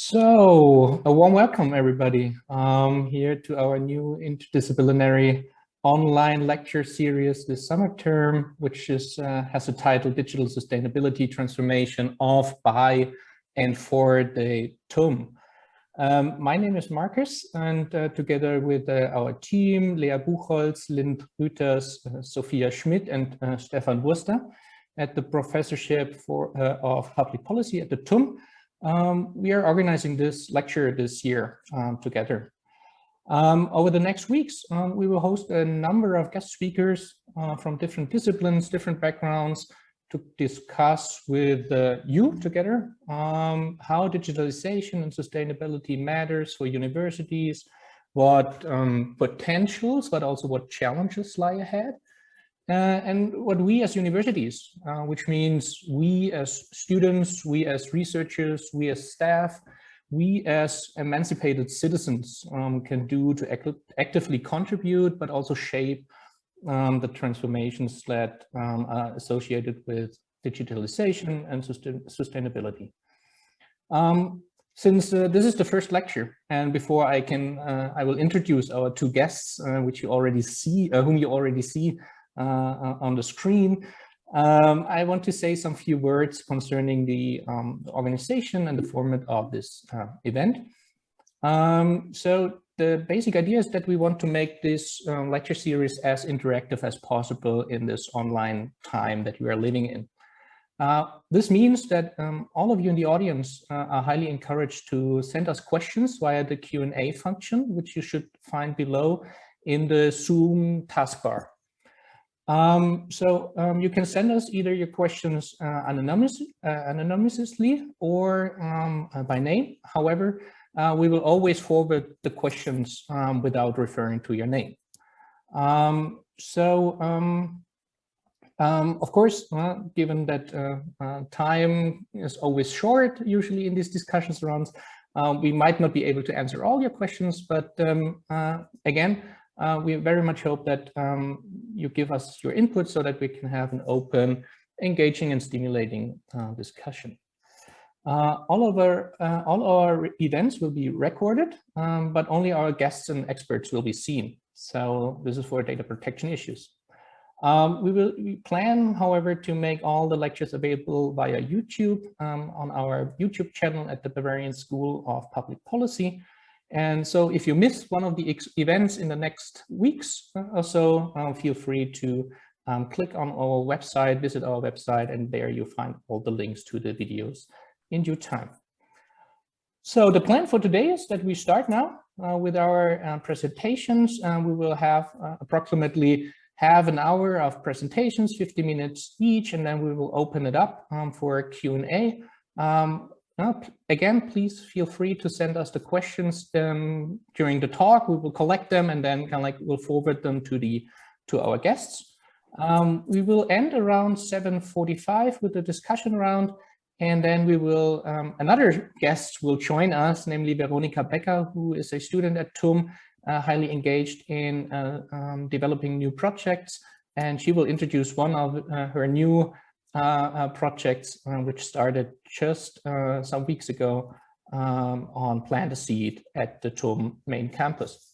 So, a warm welcome, everybody, here to our new interdisciplinary online lecture series this summer term, which has the title Digital Sustainability Transformation of, by, and for the TUM. My name is Marcus, and together with our team, Lea Buchholz, Lind Rüters, Sophia Schmidt, and Stefan Wurster at the Professorship of Public Policy at the TUM, we are organizing this lecture this year together. Over the next weeks, we will host a number of guest speakers from different disciplines, different backgrounds, to discuss with you together how digitalization and sustainability matters for universities, what potentials, but also what challenges lie ahead. And what we as universities, which means we as students, we as researchers, we as staff, we as emancipated citizens can do to actively contribute, but also shape the transformations that are associated with digitalization and sustainability. Since this is the first lecture, and before I will introduce our two guests, which you already see, whom you already see on the screen. I want to say some few words concerning the organization and the format of this event. So the basic idea is that we want to make this lecture series as interactive as possible in this online time that we are living in. This means that all of you in the audience are highly encouraged to send us questions via the Q&A function, which you should find below in the Zoom taskbar. You can send us either your questions anonymously or by name. However, we will always forward the questions without referring to your name. Of course, given that time is always short, usually in these discussions rounds, we might not be able to answer all your questions, but again, we very much hope that you give us your input so that we can have an open, engaging, and stimulating discussion. All our events will be recorded, but only our guests and experts will be seen. So this is for data protection issues. We plan, however, to make all the lectures available via YouTube on our YouTube channel at the Bavarian School of Public Policy. And so if you miss one of the events in the next weeks or so, feel free to click on our website, visit our website, and there you find all the links to the videos in due time. So the plan for today is that we start now with our presentations. We will have approximately half an hour of presentations, 50 minutes each, and then we will open it up for a Q&A. Again, please feel free to send us the questions during the talk. We will collect them and then we'll forward them to our guests. We will end around 7:45 with the discussion round, and then we will another guest will join us, namely Veronika Becker, who is a student at TUM, highly engaged in developing new projects, and she will introduce one of her new projects which started just some weeks ago on Plant a Seed at the TUM main campus.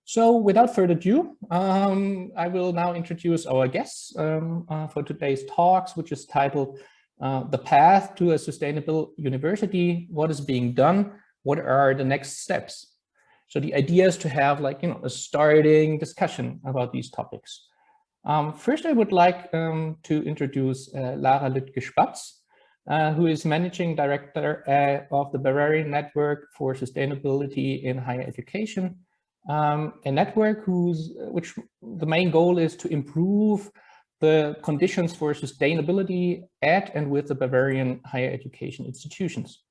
So without further ado, I will now introduce our guests for today's talks, which is titled The Path to a Sustainable University, What is Being Done? What are the next steps? So the idea is to have a starting discussion about these topics. First, I would like to introduce Lara Lütke-Spatz, who is Managing Director of the Bavarian Network for Sustainability in Higher Education, a network which the main goal is to improve the conditions for sustainability at and with the Bavarian higher education institutions.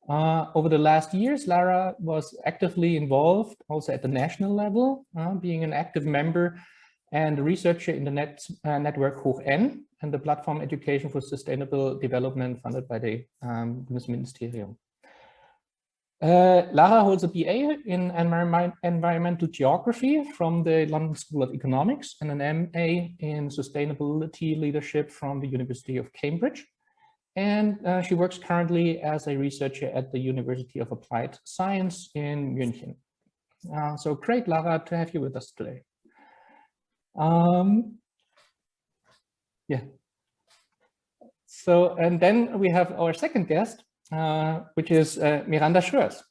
Over the last years, Lara was actively involved also at the national level, being an active member and a researcher in the network Hoch N and the platform Education for Sustainable Development funded by the Bundesministerium. Lara holds a BA in Environmental Geography from the London School of Economics and an MA in Sustainability Leadership from the University of Cambridge. and she works currently as a researcher at the University of Applied Science in München. So great, Lara, to have you with us today. Yeah. So, and then we have our second guest, which is Miranda Schröers,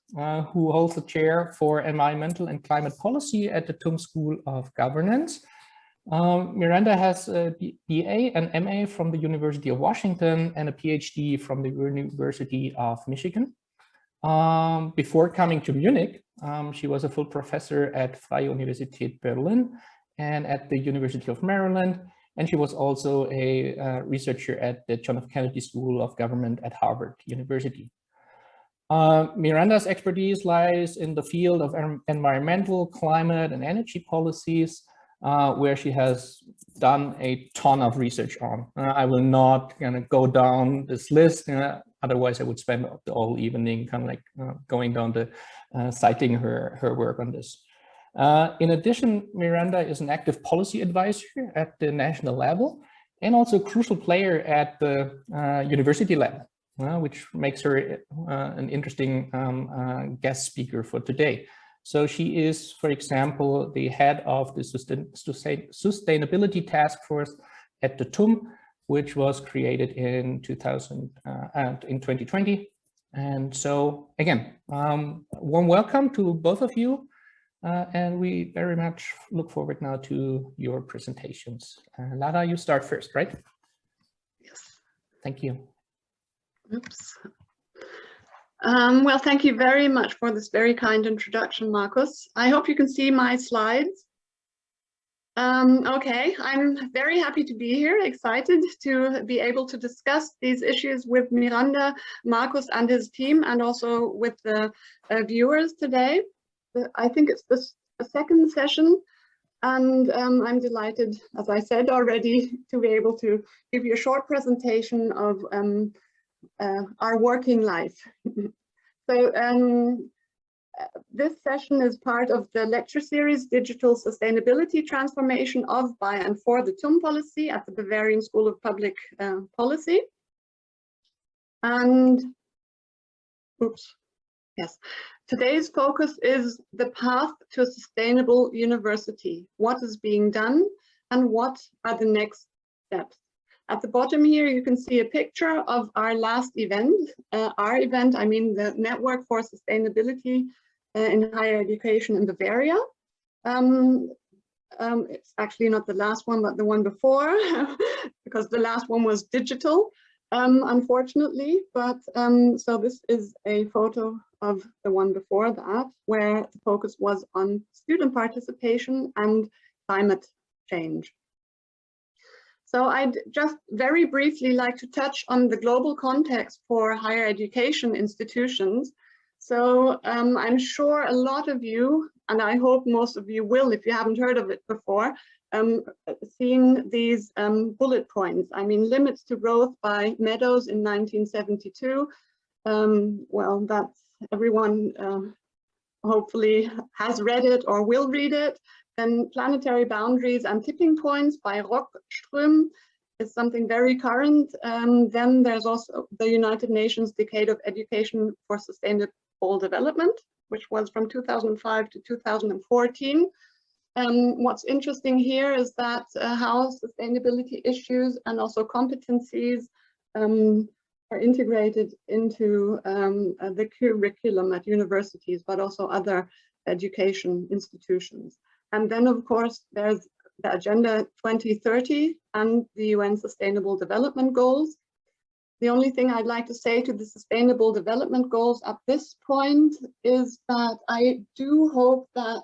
who holds the chair for environmental and climate policy at the TUM School of Governance. Miranda has a BA and MA from the University of Washington and a PhD from the University of Michigan. Before coming to Munich, she was a full professor at Freie Universität Berlin and at the University of Maryland. And she was also a researcher at the John F. Kennedy School of Government at Harvard University. Miranda's expertise lies in the field of environmental, climate, and energy policies, where she has done a ton of research on. I will not go down this list, otherwise I would spend the whole evening going down the citing her work on this. In addition, Miranda is an active policy advisor at the national level and also a crucial player at the university level, which makes her an interesting guest speaker for today. So she is, for example, the head of the Sustainability Task Force at the TUM, which was created in 2020. And so again, warm welcome to both of you. And we very much look forward now to your presentations. Lara, you start first, right? Yes. Thank you. Oops. Well, thank you very much for this very kind introduction, Markus. I hope you can see my slides. Okay, I'm very happy to be here, excited to be able to discuss these issues with Miranda, Markus and his team, and also with the viewers today. I think it's the second session, and I'm delighted, as I said already, to be able to give you a short presentation of our working life. So this session is part of the lecture series, Digital Sustainability Transformation of, by, and for the TUM Policy at the Bavarian School of Public Policy. And, oops, yes. Today's focus is the path to a sustainable university. What is being done and what are the next steps? At the bottom here, you can see a picture of our last event. Our event, I mean the Network for Sustainability in Higher Education in Bavaria. It's actually not the last one, but the one before, because the last one was digital, unfortunately. But so this is a photo of the one before that, where the focus was on student participation and climate change. So I'd just very briefly like to touch on the global context for higher education institutions. So I'm sure a lot of you, and I hope most of you will, if you haven't heard of it before, seen these bullet points. I mean, limits to growth by Meadows in 1972. Well, that's everyone hopefully has read it or will read it. Then Planetary Boundaries and Tipping Points by Rockström is something very current. Then there's also the United Nations Decade of Education for Sustainable Development, which was from 2005 to 2014. What's interesting here is that how sustainability issues and also competencies are integrated into the curriculum at universities, but also other education institutions. And then, of course, there's the Agenda 2030 and the UN Sustainable Development Goals. The only thing I'd like to say to the Sustainable Development Goals at this point is that I do hope that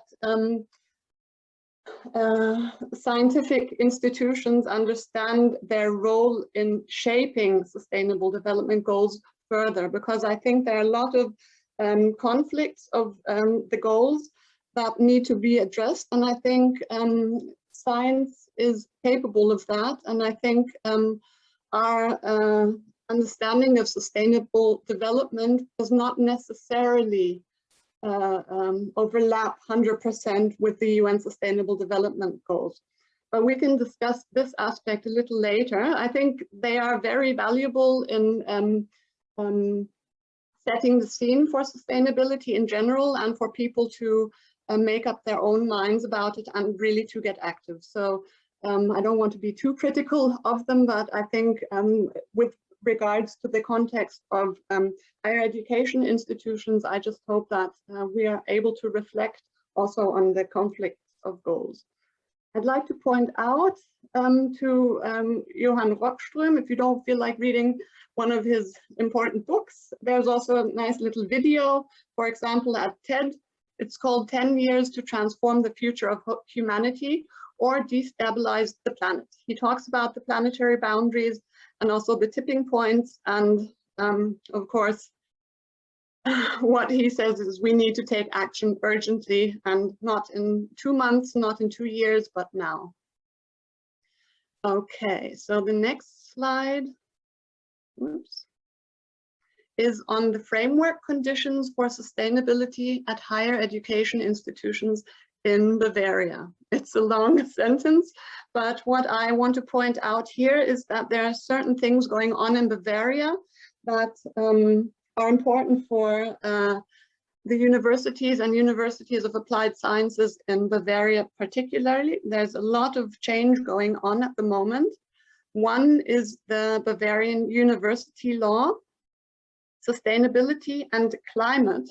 scientific institutions understand their role in shaping Sustainable Development Goals further, because I think there are a lot of conflicts of the goals that need to be addressed, and I think science is capable of that, and I think our understanding of sustainable development does not necessarily overlap 100% with the UN Sustainable Development Goals. but we can discuss this aspect a little later. I think they are very valuable in setting the scene for sustainability in general, and for people to make up their own minds about it and really to get active. So I don't want to be too critical of them, but I think with regards to the context of higher education institutions, I just hope that we are able to reflect also on the conflicts of goals. I'd like to point out to Johan Rockström, if you don't feel like reading one of his important books, there's also a nice little video, for example, at TED. It's called 10 Years to Transform the Future of Humanity or Destabilize the Planet. He talks about the planetary boundaries and also the tipping points. And of course, what he says is we need to take action urgently, and not in 2 months, not in 2 years, but now. Okay, so the next slide, whoops, is on the framework conditions for sustainability at higher education institutions in Bavaria. It's a long sentence, but what I want to point out here is that there are certain things going on in Bavaria that are important for the universities and universities of applied sciences in Bavaria particularly. There's a lot of change going on at the moment. One is the Bavarian University Law. Sustainability and climate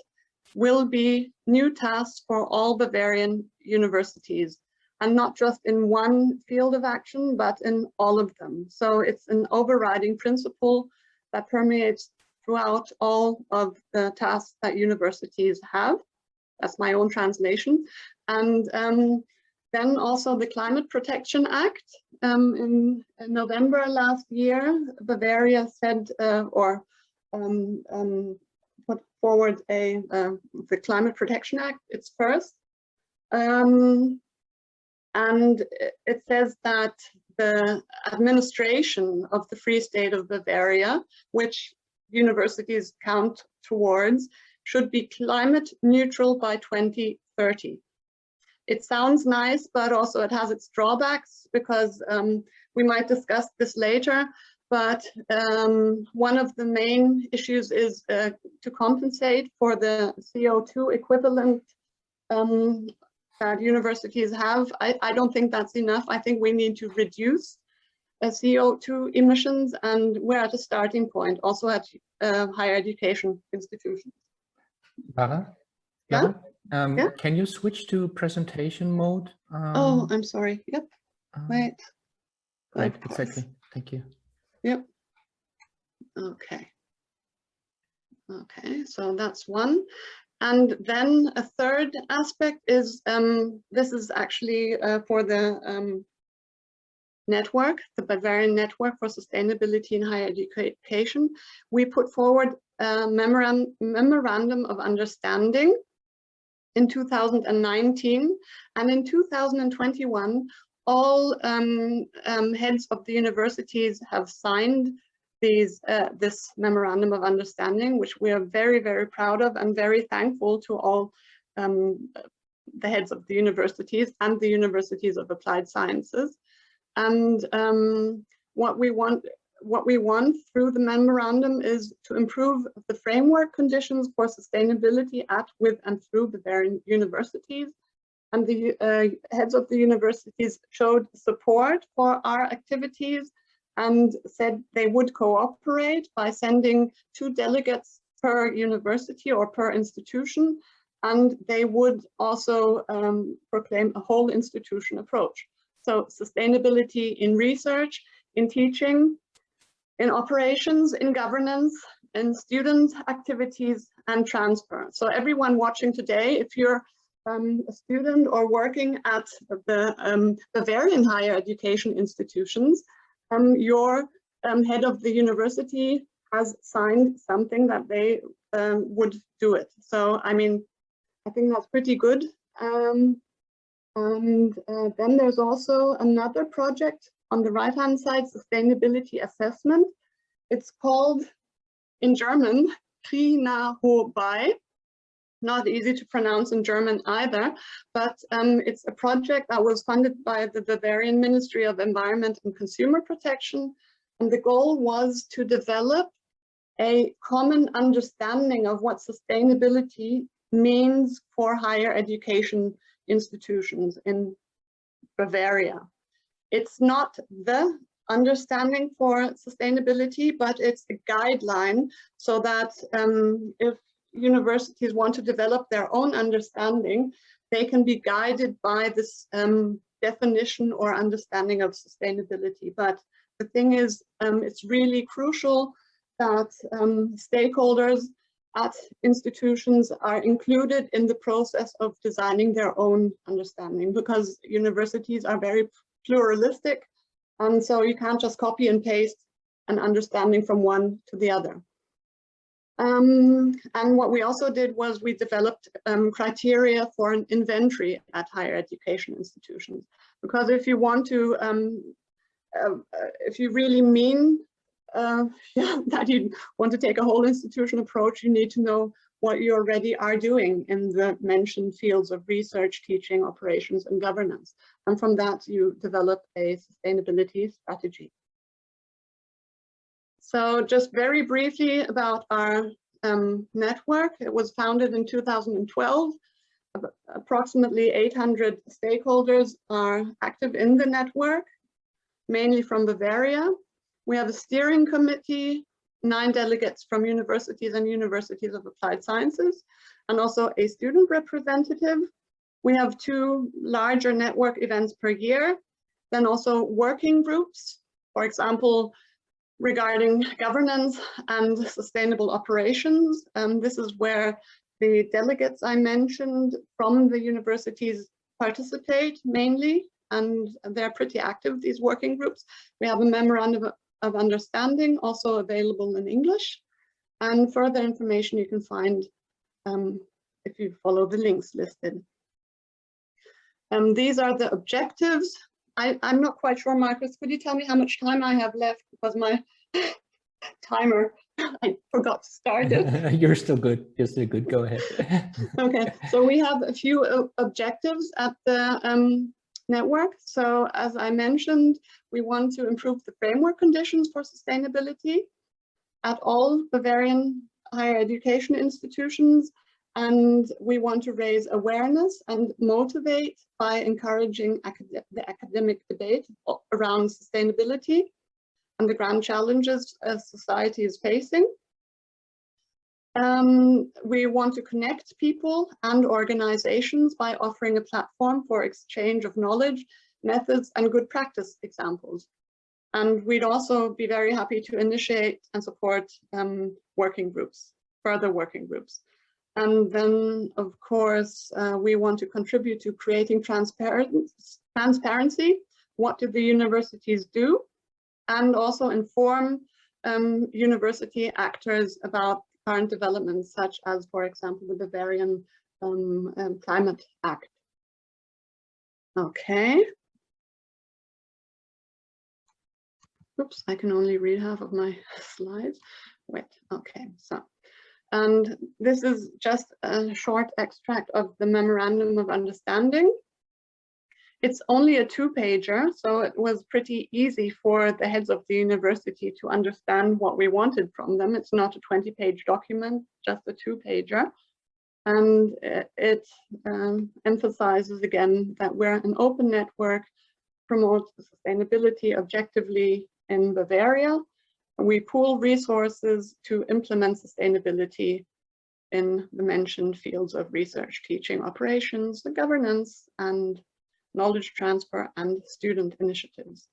will be new tasks for all Bavarian universities, and not just in one field of action, but in all of them. So it's an overriding principle that permeates throughout all of the tasks that universities have. That's my own translation. And then also the Climate Protection Act. In November last year, Bavaria said, put forward the Climate Protection Act, its first. And it says that the administration of the Free State of Bavaria, which universities count towards, should be climate neutral by 2030. It sounds nice, but also it has its drawbacks, because we might discuss this later. But one of the main issues is to compensate for the CO2 equivalent that universities have. I don't think that's enough. I think we need to reduce CO2 emissions, and we're at a starting point also at higher education institutions. Lara? Yeah? Yeah? Can you switch to presentation mode? Oh, I'm sorry. Yep. Wait. Right, exactly. Thank you. Yep. Okay. Okay, so that's one. And then a third aspect is, this is actually for the network, the Bavarian Network for Sustainability in Higher Education. We put forward a memorandum of understanding in 2019, and in 2021, all heads of the universities have signed this memorandum of understanding, which we are very, very proud of, and very thankful to all the heads of the universities and the universities of applied sciences. And what we want through the memorandum is to improve the framework conditions for sustainability at, with, and through Bavarian universities. And the heads of the universities showed support for our activities and said they would cooperate by sending 2 delegates per university or per institution, and they would also proclaim a whole institution approach. So sustainability in research, in teaching, in operations, in governance, in student activities and transfer. So everyone watching today, if you're a student or working at the Bavarian higher education institutions, your head of the university has signed something that they would do it. So, I mean, I think that's pretty good. And then there's also another project on the right-hand side, sustainability assessment. It's called, in German, Klimaarbeit. not easy to pronounce in German either, but it's a project that was funded by the Bavarian Ministry of Environment and Consumer Protection. And the goal was to develop a common understanding of what sustainability means for higher education institutions in Bavaria. It's not the understanding for sustainability, but it's a guideline so that if universities want to develop their own understanding, they can be guided by this definition or understanding of sustainability. But the thing is, it's really crucial that stakeholders at institutions are included in the process of designing their own understanding, because universities are very pluralistic, and so you can't just copy and paste an understanding from one to the other. And what we also did was we developed criteria for an inventory at higher education institutions, because if you want to, if you really mean that you want to take a whole institution approach, you need to know what you already are doing in the mentioned fields of research, teaching, operations, and governance. And from that, you develop a sustainability strategy. So just very briefly about our network. It was founded in 2012. Approximately 800 stakeholders are active in the network, mainly from Bavaria. We have a steering committee, 9 delegates from universities and universities of applied sciences, and also a student representative. We have 2 larger network events per year, then also working groups, for example, regarding governance and sustainable operations. This is where the delegates I mentioned from the universities participate mainly, and they're pretty active, these working groups. We have a memorandum of understanding also available in English, and further information you can find if you follow the links listed. These are the objectives. I'm not quite sure, Marcus, could you tell me how much time I have left, because my timer, I forgot to start it. You're still good, you're still good, go ahead. Okay, so we have a few objectives at the network. So as I mentioned, we want to improve the framework conditions for sustainability at all Bavarian higher education institutions, and we want to raise awareness and motivate by encouraging the academic debate around sustainability and the grand challenges society is facing. We want to connect people and organizations by offering a platform for exchange of knowledge, methods, and good practice examples. And we'd also be very happy to initiate and support working groups, further working groups. And then, of course, we want to contribute to creating transparency. What do the universities do? And also inform university actors about current developments, such as, for example, the Bavarian Climate Act. Okay. Oops, I can only read half of my slides. Wait, okay, so. And this is just a short extract of the Memorandum of Understanding. It's only a 2-pager, so it was pretty easy for the heads of the university to understand what we wanted from them. It's not a 20-page document, just a 2-pager. And it emphasizes again that we're an open network, promote sustainability objectively in Bavaria. We pool resources to implement sustainability in the mentioned fields of research, teaching, operations, governance, and knowledge transfer and student initiatives.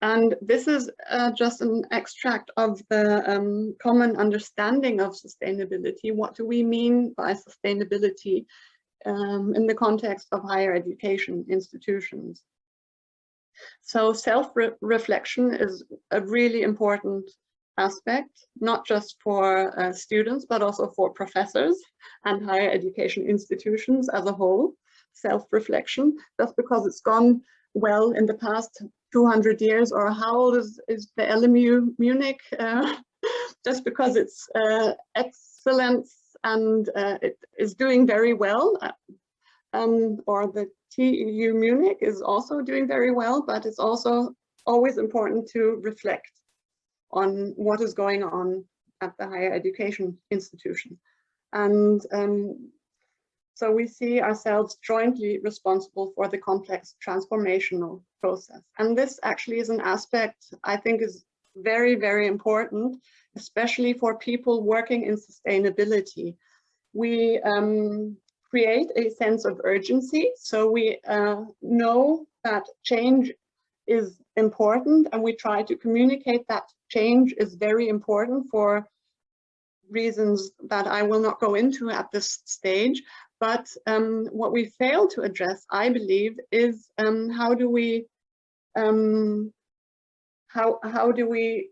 And this is just an extract of the common understanding of sustainability. What do we mean by sustainability in the context of higher education institutions? So self-reflection is a really important aspect, not just for students, but also for professors and higher education institutions as a whole. Self-reflection, just because it's gone well in the past 200 years, or how old is the LMU Munich, just because it's excellence and it is doing very well. Or the TU Munich is also doing very well, but it's also always important to reflect on what is going on at the higher education institution. And so we see ourselves jointly responsible for the complex transformational process. And this actually is an aspect I think is very, very important, especially for people working in sustainability. We create a sense of urgency. So we know that change is important, and we try to communicate that change is very important for reasons that I will not go into at this stage. But what we fail to address, I believe, is how do we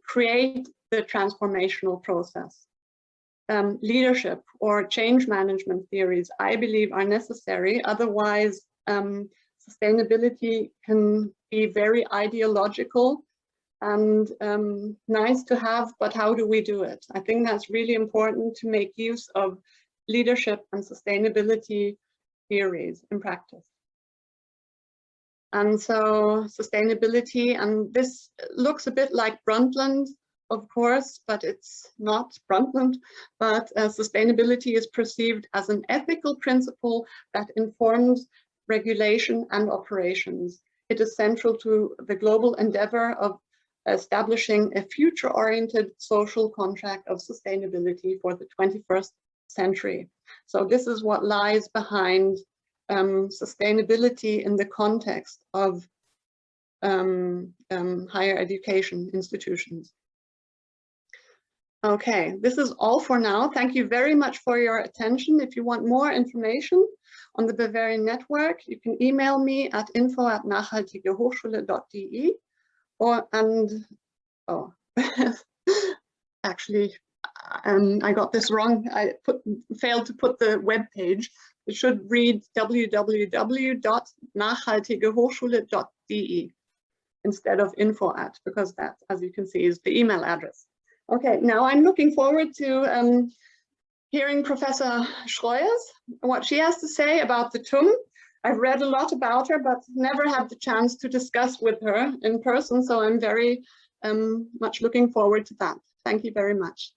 create the transformational process? Leadership or change management theories, I believe, are necessary. Otherwise, sustainability can be very ideological and nice to have, but how do we do it? I think that's really important to make use of leadership and sustainability theories in practice. And so sustainability, and this looks a bit like Brundtland, of course, but it's not Brundtland, but sustainability is perceived as an ethical principle that informs regulation and operations. It is central to the global endeavor of establishing a future-oriented social contract of sustainability for the 21st century. So this is what lies behind sustainability in the context of higher education institutions. Okay, this is all for now. Thank you very much for your attention. If you want more information on the Bavarian Network, you can email me at info@nachhaltigehochschule.de actually, I got this wrong. I failed to put the web page. It should read www.nachhaltigehochschule.de instead of info@, because that, as you can see, is the email address. Okay, now I'm looking forward to hearing Professor Schreuers, what she has to say about the TUM. I've read a lot about her, but never had the chance to discuss with her in person, so I'm very much looking forward to that. Thank you very much.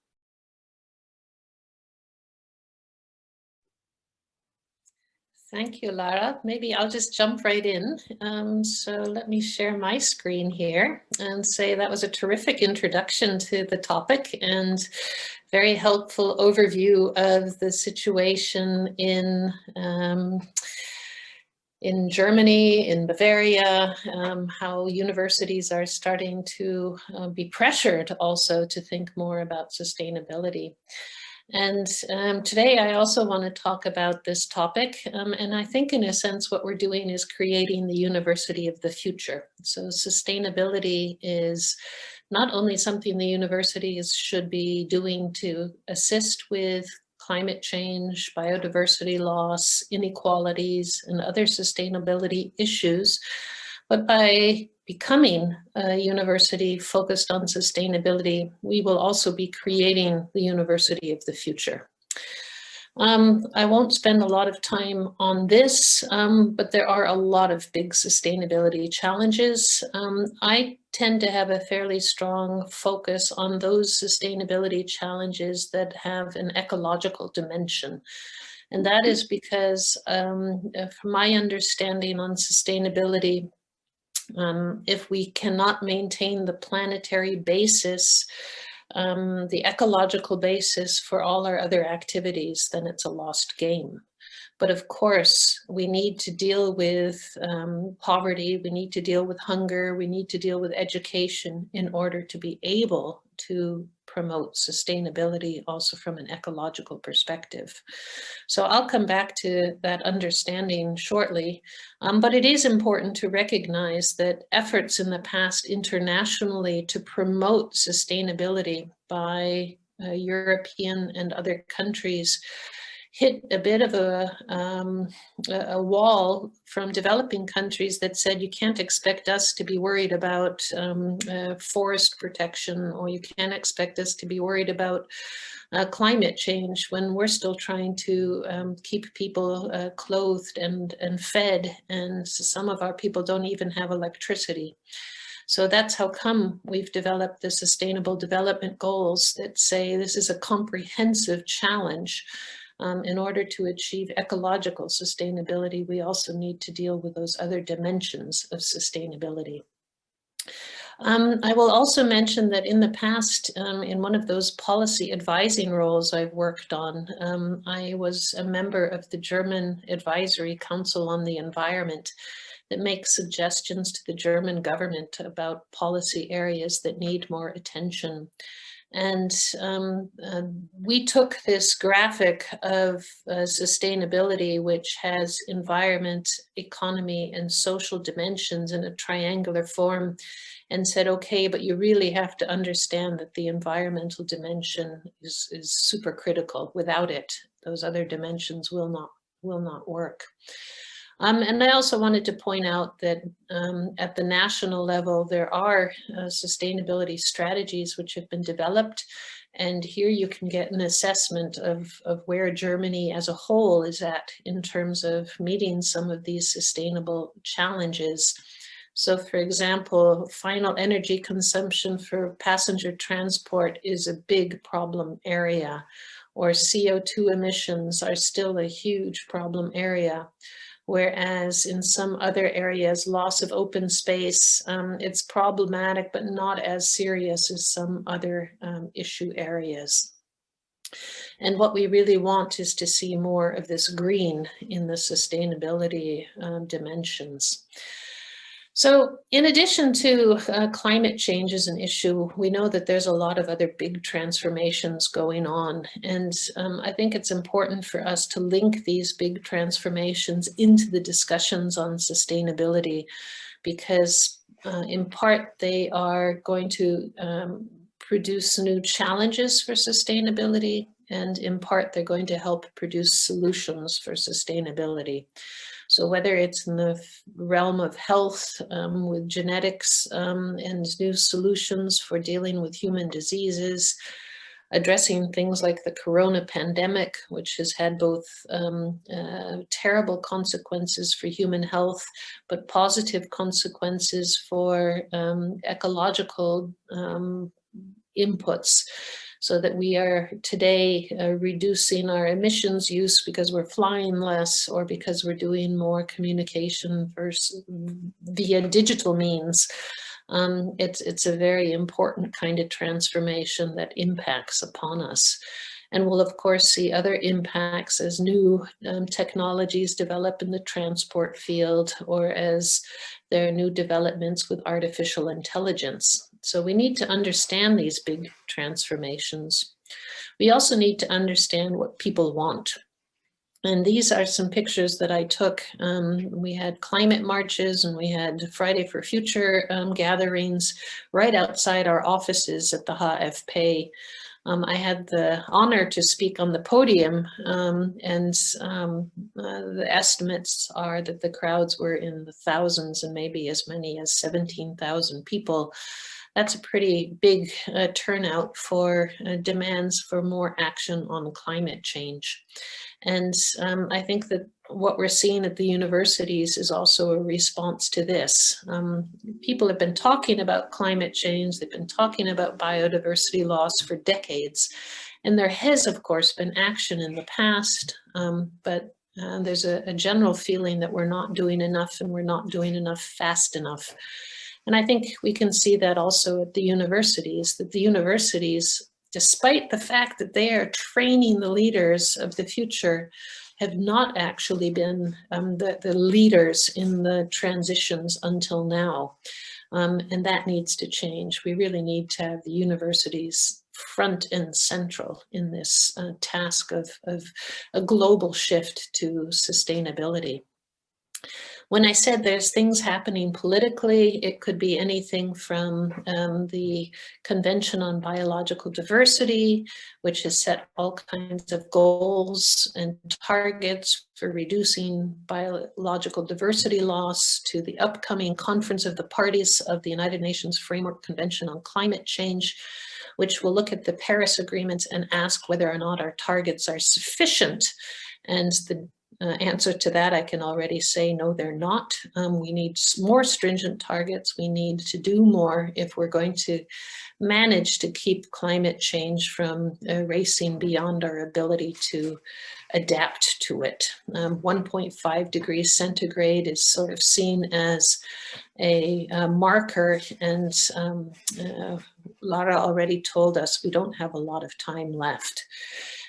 Thank you, Lara. Maybe I'll just jump right in. So let me share my screen here and say that was a terrific introduction to the topic and very helpful overview of the situation in Germany, in Bavaria, how universities are starting to be pressured also to think more about sustainability. And today I also want to talk about this topic, and I think in a sense what we're doing is creating the university of the future. So sustainability is not only something the universities should be doing to assist with climate change, biodiversity loss, inequalities, and other sustainability issues, but by becoming a university focused on sustainability, we will also be creating the university of the future. I won't spend a lot of time on this, but there are a lot of big sustainability challenges. I tend to have a fairly strong focus on those sustainability challenges that have an ecological dimension. And that is because, from my understanding on sustainability, if we cannot maintain the planetary basis, the ecological basis for all our other activities, then it's a lost game. But of course, we need to deal with poverty, we need to deal with hunger, we need to deal with education in order to be able to promote sustainability also from an ecological perspective. So I'll come back to that understanding shortly, but it is important to recognize that efforts in the past internationally to promote sustainability by European and other countries hit a bit of a wall from developing countries that said you can't expect us to be worried about forest protection, or you can't expect us to be worried about climate change when we're still trying to keep people clothed and fed, and some of our people don't even have electricity. So that's how come we've developed the Sustainable Development Goals that say this is a comprehensive challenge. In order to achieve ecological sustainability, we also need to deal with those other dimensions of sustainability. I will also mention that in the past, in one of those policy advising roles I've worked on, I was a member of the German Advisory Council on the Environment that makes suggestions to the German government about policy areas that need more attention. And we took this graphic of sustainability, which has environment, economy, and social dimensions in a triangular form, and said, okay, but you really have to understand that the environmental dimension is super critical. Without it, those other dimensions will not work. And I also wanted to point out that at the national level, there are sustainability strategies which have been developed. And here you can get an assessment of where Germany as a whole is at in terms of meeting some of these sustainable challenges. So for example, final energy consumption for passenger transport is a big problem area, or CO2 emissions are still a huge problem area. Whereas in some other areas, loss of open space, it's problematic, but not as serious as some other issue areas. And what we really want is to see more of this green in the sustainability dimensions. So in addition to climate change as an issue, we know that there's a lot of other big transformations going on. And I think it's important for us to link these big transformations into the discussions on sustainability, because in part they are going to produce new challenges for sustainability, and in part they're going to help produce solutions for sustainability. So whether it's in the realm of health with genetics and new solutions for dealing with human diseases, addressing things like the corona pandemic, which has had both terrible consequences for human health, but positive consequences for ecological inputs. So that we are today reducing our emissions use because we're flying less, or because we're doing more communication via digital means. It's a very important kind of transformation that impacts upon us. And we'll of course see other impacts as new technologies develop in the transport field, or as there are new developments with artificial intelligence. So we need to understand these big transformations. We also need to understand what people want. And these are some pictures that I took. We had climate marches and we had Friday for Future gatherings right outside our offices at the HFP. I had the honor to speak on the podium, and the estimates are that the crowds were in the thousands and maybe as many as 17,000 people. That's a pretty big turnout for demands for more action on climate change. And I think that what we're seeing at the universities is also a response to this. People have been talking about climate change, they've been talking about biodiversity loss for decades. And there has, of course, been action in the past, but there's a general feeling that we're not doing enough, and we're not doing enough fast enough. And I think we can see that also at the universities, that the universities, despite the fact that they are training the leaders of the future, have not actually been the leaders in the transitions until now. And that needs to change. We really need to have the universities front and central in this task of a global shift to sustainability. When I said there's things happening politically, it could be anything from the Convention on Biological Diversity, which has set all kinds of goals and targets for reducing biological diversity loss, to the upcoming Conference of the Parties of the United Nations Framework Convention on Climate Change, which will look at the Paris Agreement and ask whether or not our targets are sufficient. And the answer to that, I can already say, no, they're not. We need more stringent targets. We need to do more if we're going to manage to keep climate change from racing beyond our ability to adapt to it. 1.5 degrees centigrade is sort of seen as a marker, and Lara already told us we don't have a lot of time left.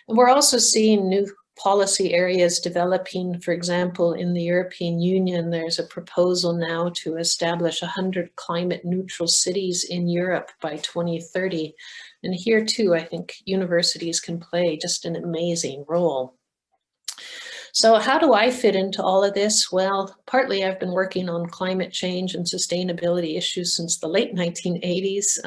And we're also seeing new policy areas developing. For example, in the European Union, there's a proposal now to establish 100 climate neutral cities in Europe by 2030. And here too, I think universities can play just an amazing role. So how do I fit into all of this? Well, partly I've been working on climate change and sustainability issues since the late 1980s.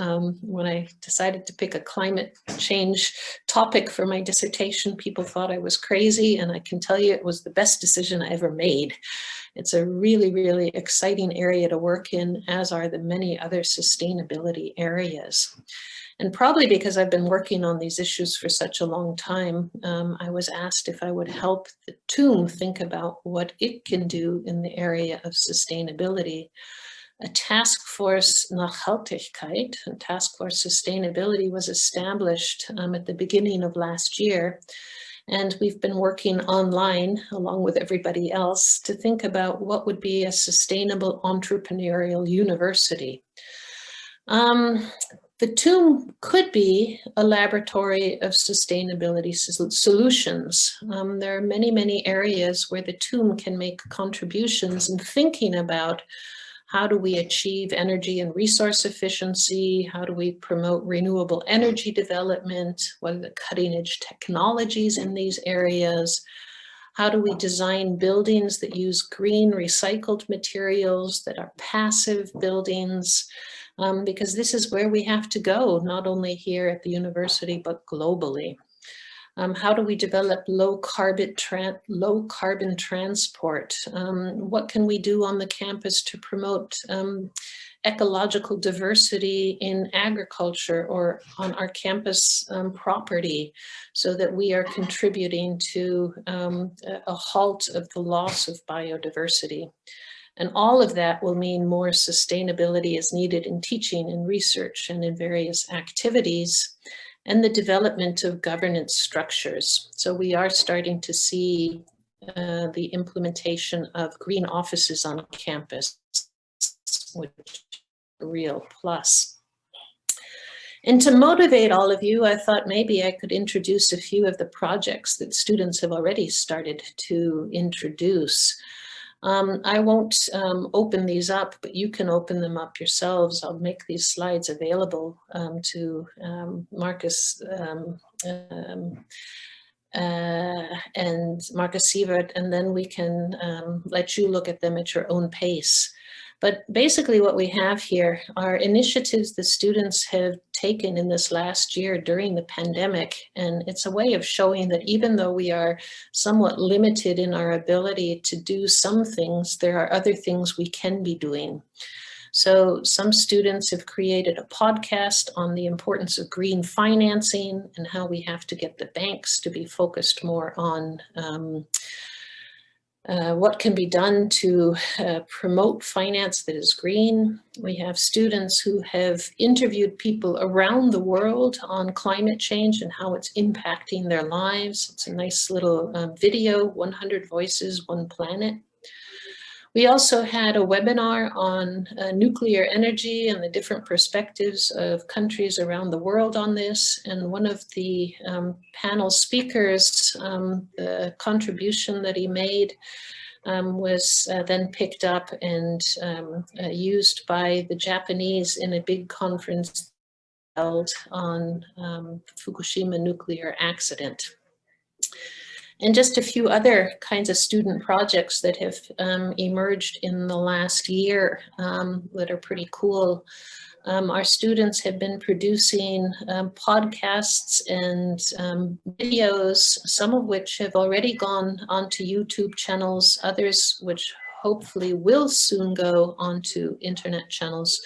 When I decided to pick a climate change topic for my dissertation, people thought I was crazy, and I can tell you it was the best decision I ever made. It's a really, really exciting area to work in, as are the many other sustainability areas. And probably because I've been working on these issues for such a long time, I was asked if I would help the TUM think about what it can do in the area of sustainability. A task force Nachhaltigkeit, a task force sustainability, was established at the beginning of last year. And we've been working online, along with everybody else, to think about what would be a sustainable entrepreneurial university. The TUM could be a laboratory of sustainability solutions. There are many, many areas where the TUM can make contributions in thinking about how do we achieve energy and resource efficiency? How do we promote renewable energy development? What are the cutting edge technologies in these areas? How do we design buildings that use green recycled materials, that are passive buildings? Because this is where we have to go, not only here at the university, but globally. How do we develop low carbon transport? What can we do on the campus to promote ecological diversity in agriculture or on our campus property, so that we are contributing to a halt of the loss of biodiversity? And all of that will mean more sustainability is needed in teaching and research and in various activities, and the development of governance structures. So we are starting to see the implementation of green offices on campus, which is a real plus. And to motivate all of you, I thought maybe I could introduce a few of the projects that students have already started to introduce. I won't open these up, but you can open them up yourselves. I'll make these slides available to Marcus and Marcus Sievert, and then we can let you look at them at your own pace. But basically what we have here are initiatives the students have taken in this last year during the pandemic. And it's a way of showing that even though we are somewhat limited in our ability to do some things, there are other things we can be doing. So some students have created a podcast on the importance of green financing and how we have to get the banks to be focused more on what can be done to promote finance that is green. We have students who have interviewed people around the world on climate change and how it's impacting their lives. It's a nice little video, 100 Voices, One Planet. We also had a webinar on nuclear energy and the different perspectives of countries around the world on this. And one of the panel speakers, the contribution that he made was then picked up and used by the Japanese in a big conference held on the Fukushima nuclear accident. And just a few other kinds of student projects that have emerged in the last year that are pretty cool. Our students have been producing podcasts and videos, some of which have already gone onto YouTube channels, others which hopefully will soon go onto internet channels,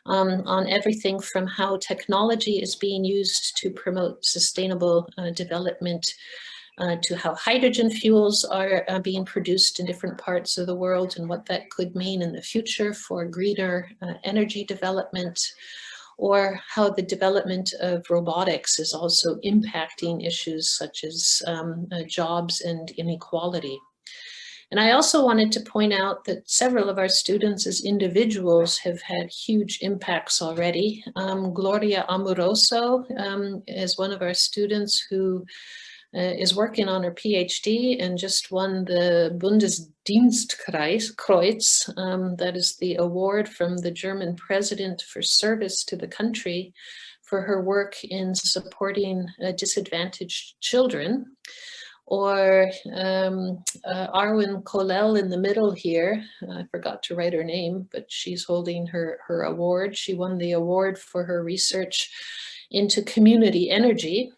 on everything from how technology is being used to promote sustainable development, to how hydrogen fuels are being produced in different parts of the world and what that could mean in the future for greener energy development, or how the development of robotics is also impacting issues such as jobs and inequality. And I also wanted to point out that several of our students as individuals have had huge impacts already. Gloria Amoroso is one of our students who is working on her PhD and just won the Bundesdienstkreuz, that is the award from the German president for service to the country for her work in supporting disadvantaged children. Or Arwen Colel in the middle here, I forgot to write her name, but she's holding her award. She won the award for her research into community energy.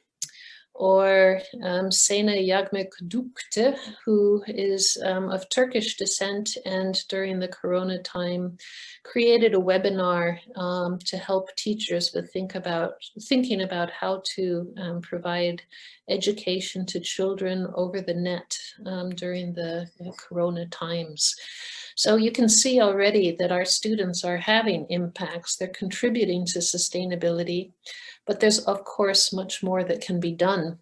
Or Sena Yagmekdukte, who is of Turkish descent and during the Corona time created a webinar to help teachers with thinking about how to provide education to children over the net during the Corona times. So you can see already that our students are having impacts, they're contributing to sustainability, but there's of course much more that can be done.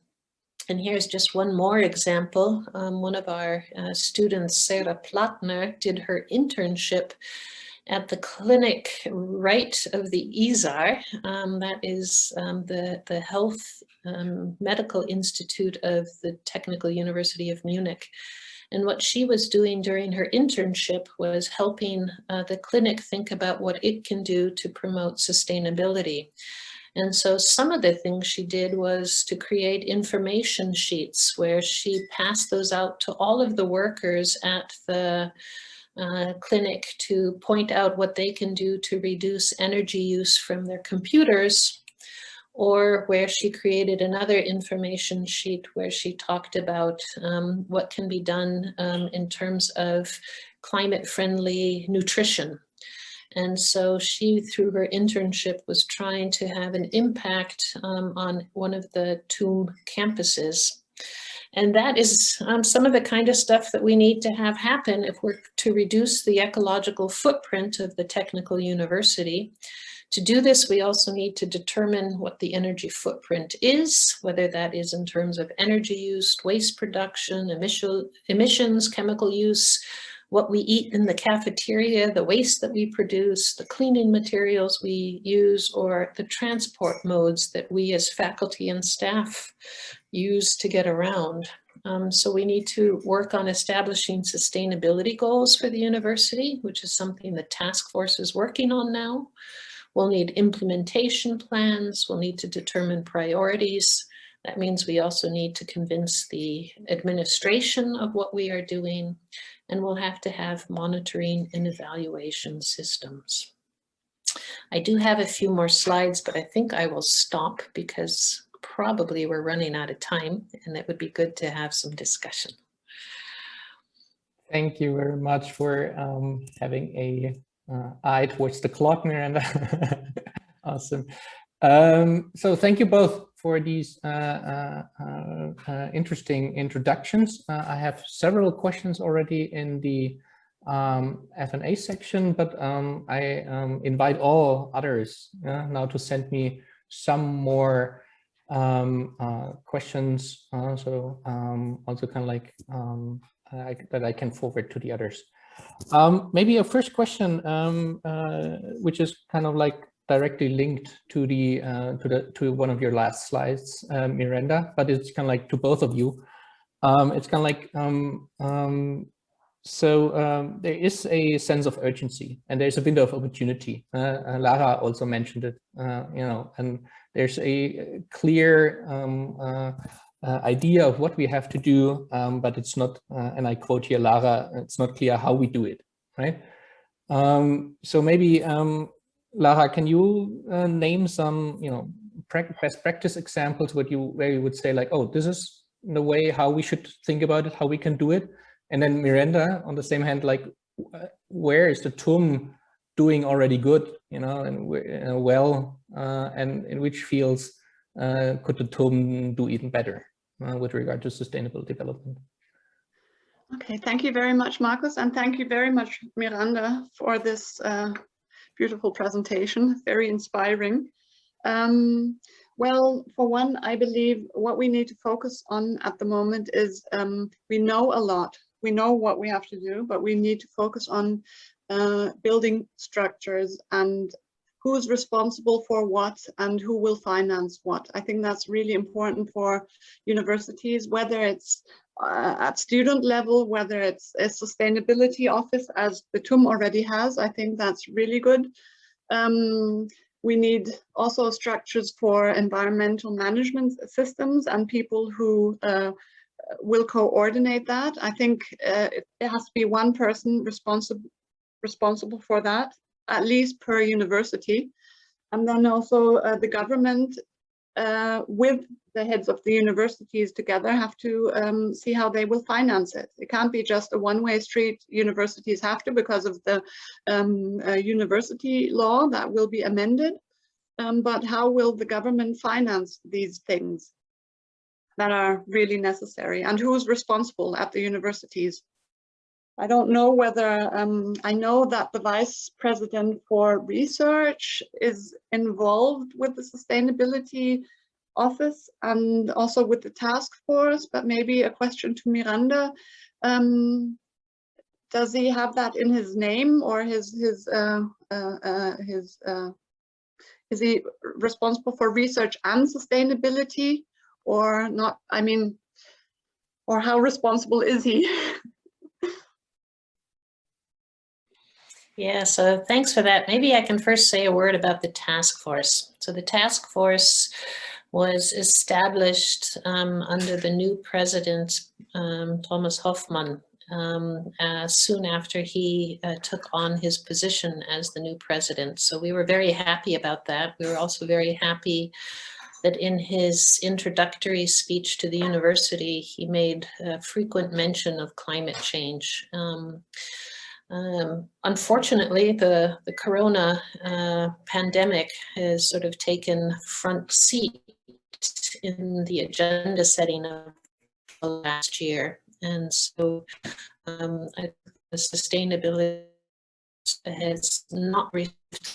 And here's just one more example. One of our students, Sarah Plattner, did her internship at the clinic right of the ISAR, that is the Health Medical Institute of the Technical University of Munich. And what she was doing during her internship was helping the clinic think about what it can do to promote sustainability. And so some of the things she did was to create information sheets where she passed those out to all of the workers at the clinic to point out what they can do to reduce energy use from their computers, or where she created another information sheet where she talked about what can be done in terms of climate-friendly nutrition. And so she, through her internship, was trying to have an impact on one of the TUM campuses. And that is some of the kind of stuff that we need to have happen if we're to reduce the ecological footprint of the technical university. To do this, we also need to determine what the energy footprint is, whether that is in terms of energy use, waste production, emissions, chemical use, what we eat in the cafeteria, the waste that we produce, the cleaning materials we use, or the transport modes that we as faculty and staff use to get around. So we need to work on establishing sustainability goals for the university, which is something the task force is working on now. We'll need implementation plans. We'll need to determine priorities. That means we also need to convince the administration of what we are doing, and we'll have to have monitoring and evaluation systems. I do have a few more slides, but I think I will stop because probably we're running out of time and it would be good to have some discussion. Thank you very much for having a eye towards the clock, Miranda. Awesome. So thank you both for these interesting introductions. I have several questions already in the F&A section, but I invite all others now to send me some more questions. Also kind of like that I can forward to the others. Maybe a first question, which is kind of like directly linked to the to one of your last slides, Miranda, but it's kind of like to both of you. It's kind of like there is a sense of urgency and there's a window of opportunity. Lara also mentioned it, you know, and there's a clear idea of what we have to do, but it's not, and I quote here Lara, it's not clear how we do it, right? So maybe, Lara, can you name some, best practice examples where you would say like, oh, this is the way how we should think about it, how we can do it? And then Miranda, on the same hand, like, where is the TUM doing already good, and well, and in which fields could the TUM do even better with regard to sustainable development? Okay, thank you very much, Markus, and thank you very much, Miranda, for this beautiful presentation, very inspiring. Well, for one, I believe what we need to focus on at the moment is we know a lot. We know what we have to do, but we need to focus on building structures and who's responsible for what and who will finance what. I think that's really important for universities, whether it's at student level, whether it's a sustainability office as the TUM already has. I think that's really good. We need also structures for environmental management systems and people who will coordinate that. I think it has to be one person responsible for that, at least per university. And then also the government with the heads of the universities together have to see how they will finance it. It can't be just a one-way street. Universities have to, because of the university law that will be amended. But how will the government finance these things that are really necessary, and who's responsible at the universities? I don't know whether, I know that the vice president for research is involved with the sustainability office and also with the task force, but maybe a question to Miranda. Does he have that in his name, or is he responsible for research and sustainability, or not? I mean, or how responsible is he? Yeah, so thanks for that. Maybe I can first say a word about the task force. So the task force was established under the new president, Thomas Hoffmann, soon after he took on his position as the new president. So we were very happy about that. We were also very happy that in his introductory speech to the university, he made frequent mention of climate change. Unfortunately, the corona pandemic has sort of taken front seat in the agenda setting of last year. And so the sustainability has not received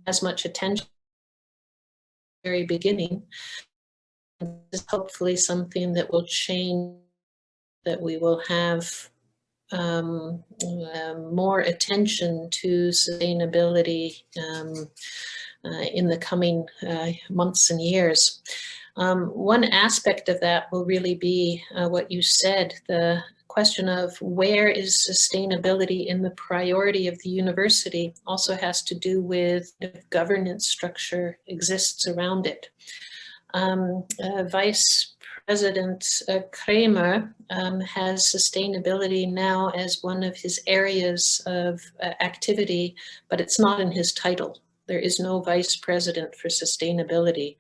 as much attention at the very beginning. And this is hopefully something that will change, that we will have more attention to sustainability in the coming months and years. One aspect of that will really be what you said, the question of where is sustainability in the priority of the university also has to do with if governance structure exists around it. Vice President Kramer has sustainability now as one of his areas of activity, but it's not in his title. There is no vice president for sustainability,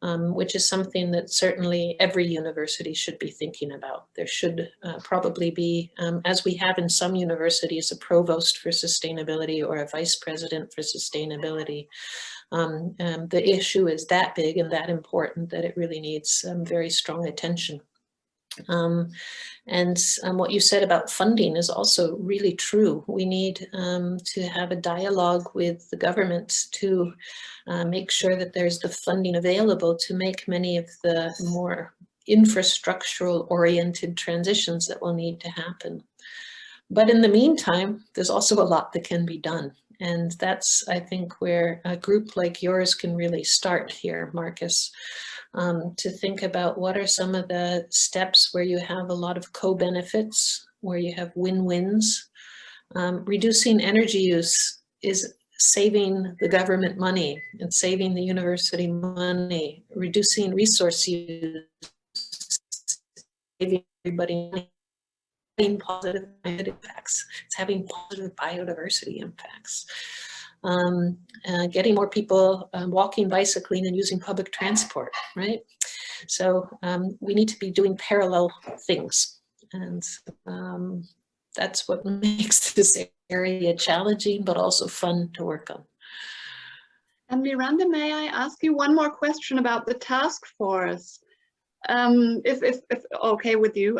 which is something that certainly every university should be thinking about. There should probably be, as we have in some universities, a provost for sustainability or a vice president for sustainability. The issue is that big and that important that it really needs very strong attention. And what you said about funding is also really true. We need to have a dialogue with the government to make sure that there's the funding available to make many of the more infrastructural oriented transitions that will need to happen. But in the meantime, there's also a lot that can be done. And that's, I think, where a group like yours can really start here, Markus, to think about what are some of the steps where you have a lot of co-benefits, where you have win-wins. Reducing energy use is saving the government money and saving the university money. Reducing resource use, saving everybody money, having positive climate impacts. It's having positive biodiversity impacts. Getting more people walking, bicycling, and using public transport, right? So we need to be doing parallel things. And that's what makes this area challenging, but also fun to work on. And Miranda, may I ask you one more question about the task force? If okay with you,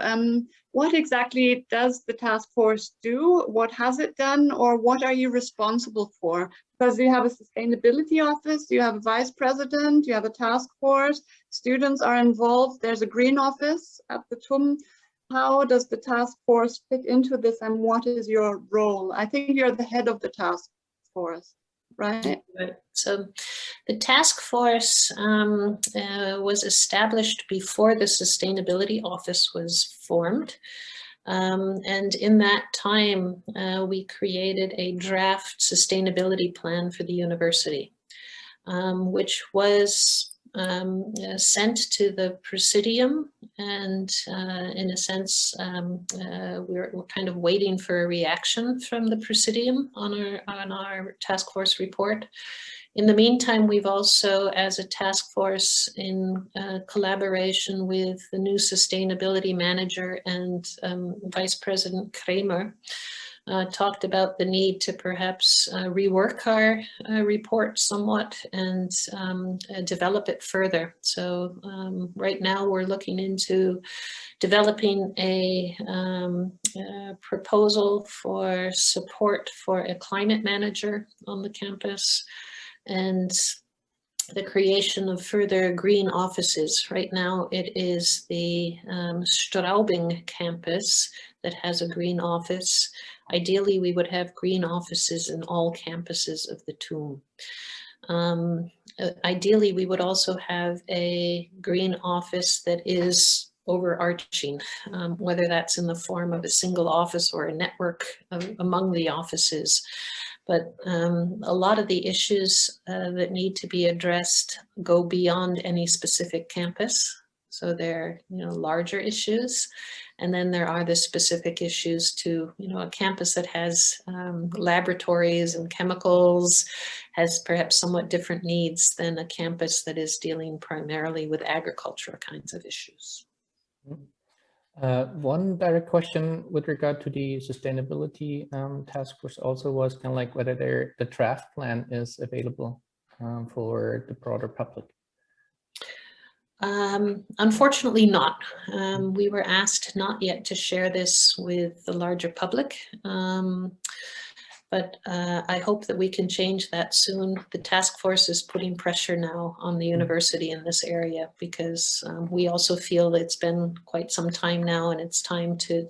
what exactly does the task force do? What has it done, or what are you responsible for? Because you have a sustainability office, you have a vice president, you have a task force, students are involved, there's a green office at the TUM. How does the task force fit into this, and what is your role? I think you're the head of the task force, right? Right. So the task force was established before the Sustainability Office was formed. And in that time, we created a draft sustainability plan for the university, which was sent to the Presidium, and in a sense, we're kind of waiting for a reaction from the Presidium on our task force report. In the meantime, we've also, as a task force in collaboration with the new sustainability manager and Vice President Kramer, talked about the need to perhaps rework our report somewhat and develop it further. So right now we're looking into developing a proposal for support for a climate manager on the campus, and the creation of further green offices. Right now it is the Straubing campus that has a green office. Ideally, we would have green offices in all campuses of the TUM. Ideally, we would also have a green office that is overarching, whether that's in the form of a single office or a network among the offices. But a lot of the issues that need to be addressed go beyond any specific campus. So they're, larger issues. And then there are the specific issues to, a campus that has laboratories and chemicals has perhaps somewhat different needs than a campus that is dealing primarily with agricultural kinds of issues. One direct question with regard to the sustainability task force also was kind of like whether the draft plan is available for the broader public. Unfortunately not. We were asked not yet to share this with the larger public, but I hope that we can change that soon. The task force is putting pressure now on the university in this area because we also feel that it's been quite some time now, and it's time to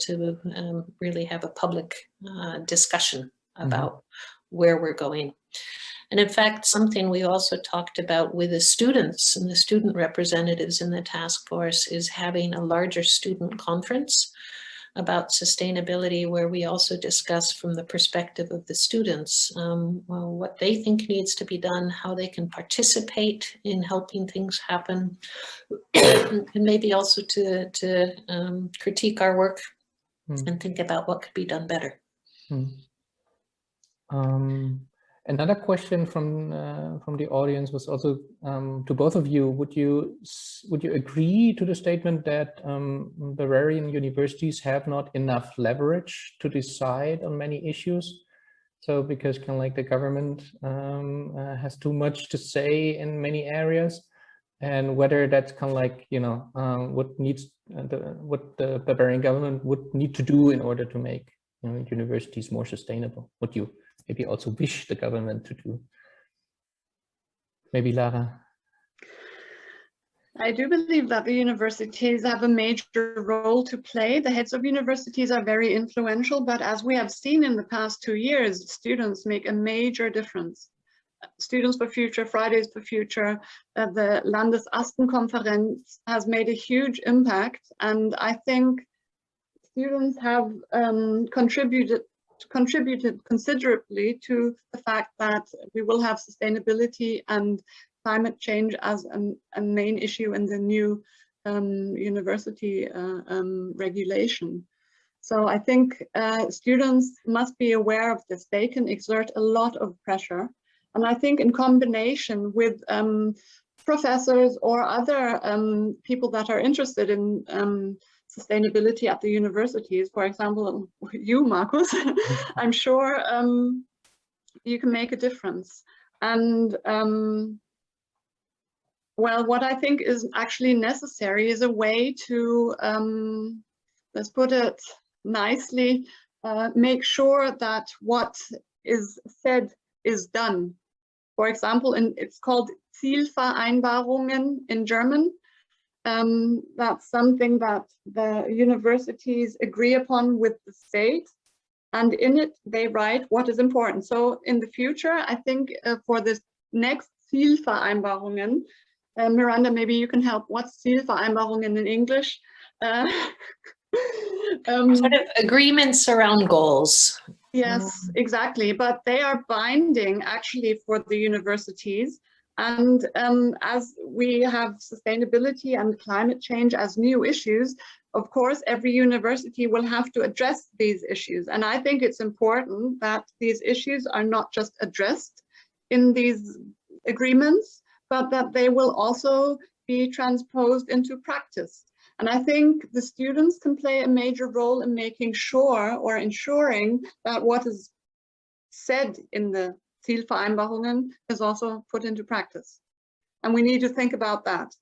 really have a public discussion about where we're going. And in fact, something we also talked about with the students and the student representatives in the task force is having a larger student conference about sustainability, where we also discuss from the perspective of the students what they think needs to be done, how they can participate in helping things happen, and maybe also to critique our work and think about what could be done better. Another question from the audience was also to both of you. Would you agree to the statement that Bavarian universities have not enough leverage to decide on many issues? So because kind of like the government has too much to say in many areas, and whether that's kind of like what the Bavarian government would need to do in order to make universities more sustainable. Would you maybe also wish the government to do? Maybe Lara. I do believe that the universities have a major role to play. The heads of universities are very influential, but as we have seen in the past 2 years, students make a major difference. Students for Future, Fridays for Future, the Landesastenkonferenz has made a huge impact, and I think students have contributed considerably to the fact that we will have sustainability and climate change as a main issue in the new university regulation. So I think students must be aware of this. They can exert a lot of pressure. And I think in combination with professors or other people that are interested in sustainability at the universities, for example, you, Markus, I'm sure you can make a difference. And well, what I think is actually necessary is a way to, let's put it nicely, make sure that what is said is done. For example, it's called Zielvereinbarungen in German. That's something that the universities agree upon with the state, and in it they write what is important. So in the future, I think for this next Zielvereinbarungen, Miranda, maybe you can help. What's Zielvereinbarungen in English? Sort of agreements around goals. Yes, exactly. But they are binding actually for the universities. And as we have sustainability and climate change as new issues, of course, every university will have to address these issues. And I think it's important that these issues are not just addressed in these agreements, but that they will also be transposed into practice. And I think the students can play a major role in making sure or ensuring that what is said in the Zielvereinbarungen is also put into practice. And we need to think about that.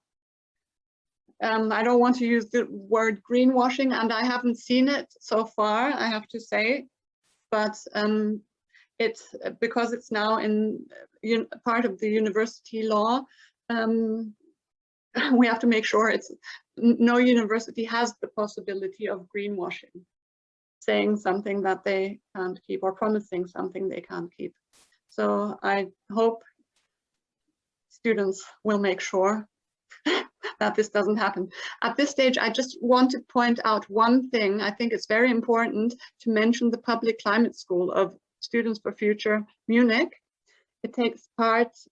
I don't want to use the word greenwashing, and I haven't seen it so far, I have to say, but it's because it's now in part of the university law. We have to make sure no university has the possibility of greenwashing, saying something that they can't keep or promising something they can't keep. So I hope students will make sure that this doesn't happen. At this stage, I just want to point out one thing. I think it's very important to mention the Public Climate School of Students for Future Munich. It takes place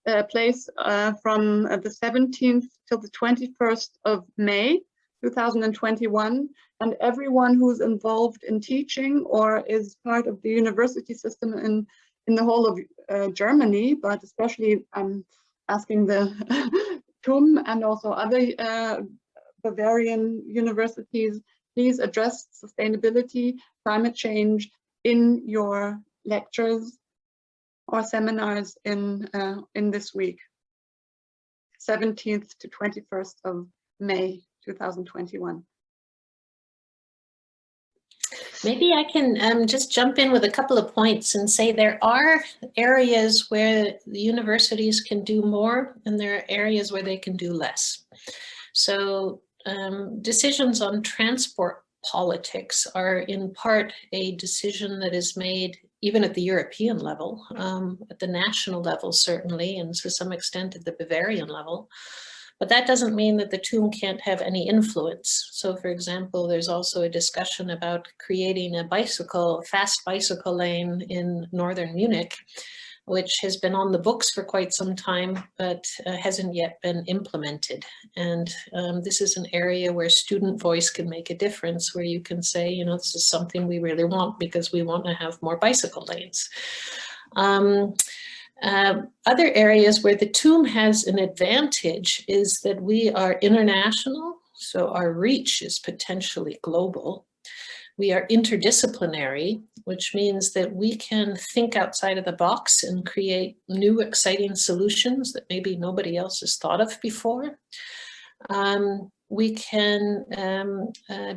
from the 17th till the 21st of May 2021, and everyone who's involved in teaching or is part of the university system in the whole of Germany, but especially I'm asking the TUM and also other Bavarian universities, please address sustainability, climate change in your lectures or seminars in this week, 17th to 21st of May 2021. Maybe I can just jump in with a couple of points and say there are areas where the universities can do more and there are areas where they can do less. So decisions on transport politics are in part a decision that is made even at the European level, at the national level certainly, and to some extent at the Bavarian level. But that doesn't mean that the TUM can't have any influence. So for example, there's also a discussion about creating a fast bicycle lane in northern Munich, which has been on the books for quite some time, but hasn't yet been implemented. And this is an area where student voice can make a difference, where you can say, you know, this is something we really want because we want to have more bicycle lanes. Other areas where the TUM has an advantage is that we are international, so our reach is potentially global. We are interdisciplinary, which means that we can think outside of the box and create new exciting solutions that maybe nobody else has thought of before. We can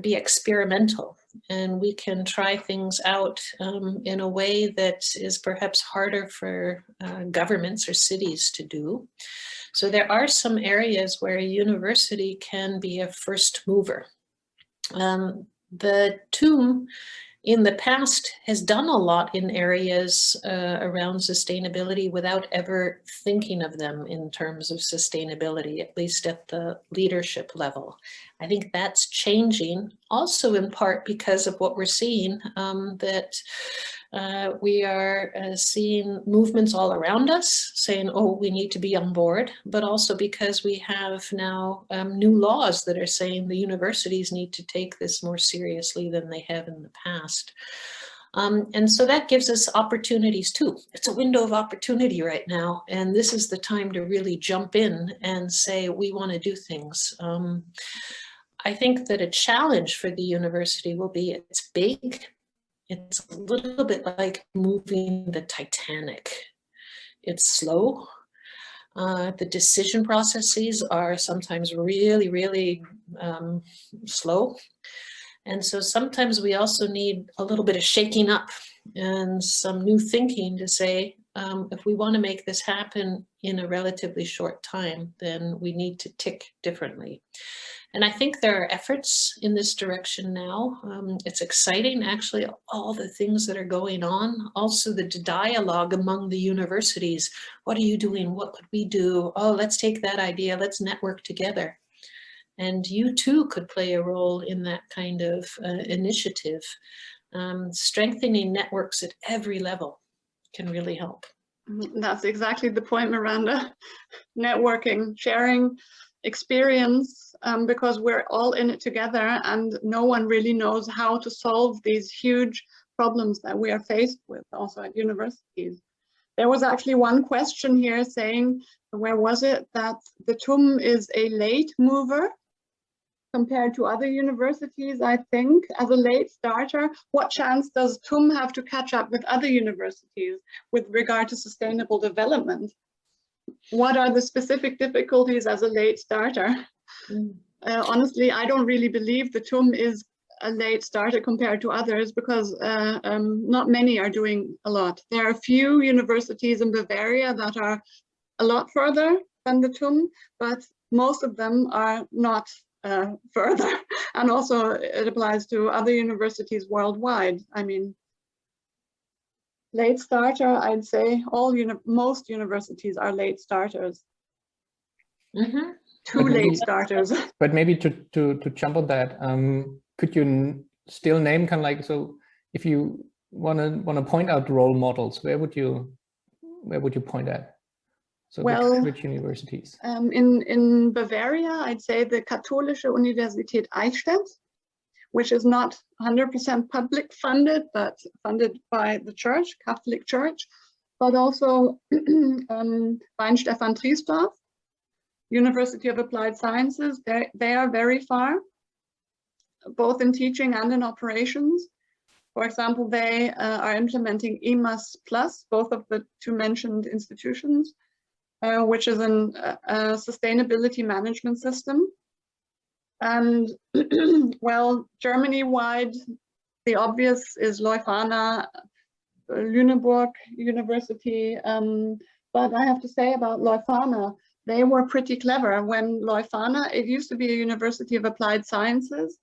be experimental, and we can try things out in a way that is perhaps harder for governments or cities to do. So there are some areas where a university can be a first mover. The TUM in the past has done a lot in areas around sustainability without ever thinking of them in terms of sustainability, at least at the leadership level. I think that's changing also in part because of what we're seeing, that We are seeing movements all around us saying, oh, we need to be on board, but also because we have now new laws that are saying the universities need to take this more seriously than they have in the past. And so that gives us opportunities too. It's a window of opportunity right now. And this is the time to really jump in and say, we want to do things. I think that a challenge for the university will be, it's big. It's a little bit like moving the Titanic. It's slow. The decision processes are sometimes really, really slow. And so sometimes we also need a little bit of shaking up and some new thinking to say, if we want to make this happen in a relatively short time, then we need to tick differently. And I think there are efforts in this direction now. It's exciting, actually, all the things that are going on. Also the dialogue among the universities. What are you doing? What could we do? Oh, let's take that idea. Let's network together. And you too could play a role in that kind of initiative. Strengthening networks at every level can really help. That's exactly the point, Miranda. Networking, sharing experience, because we're all in it together and no one really knows how to solve these huge problems that we are faced with also at universities. There was actually one question here saying, where was it, that the TUM is a late mover compared to other universities, I think, as a late starter. What chance does TUM have to catch up with other universities with regard to sustainable development? What are the specific difficulties as a late starter? Honestly, I don't really believe the TUM is a late starter compared to others, because not many are doing a lot. There are a few universities in Bavaria that are a lot further than the TUM, but most of them are not further. And also it applies to other universities worldwide. I mean, late starter, I'd say most universities are late starters. Mm-hmm. Two late starters. But maybe to jump on that, could you still name kind of like, so if you want to point out role models, where would you point at? So well, which universities? In Bavaria, I'd say the Katholische Universität Eichstätt, which is not 100% public funded, but funded by the church, Catholic Church, but also Weinstefan Triesdorf, University of Applied Sciences. They are very far, both in teaching and in operations. For example, they are implementing EMAS Plus, both of the two mentioned institutions, which is a sustainability management system. And well, Germany-wide, the obvious is Leuphana, Lüneburg University. But I have to say about Leuphana, they were pretty clever. When Leuphana, it used to be a University of Applied Sciences,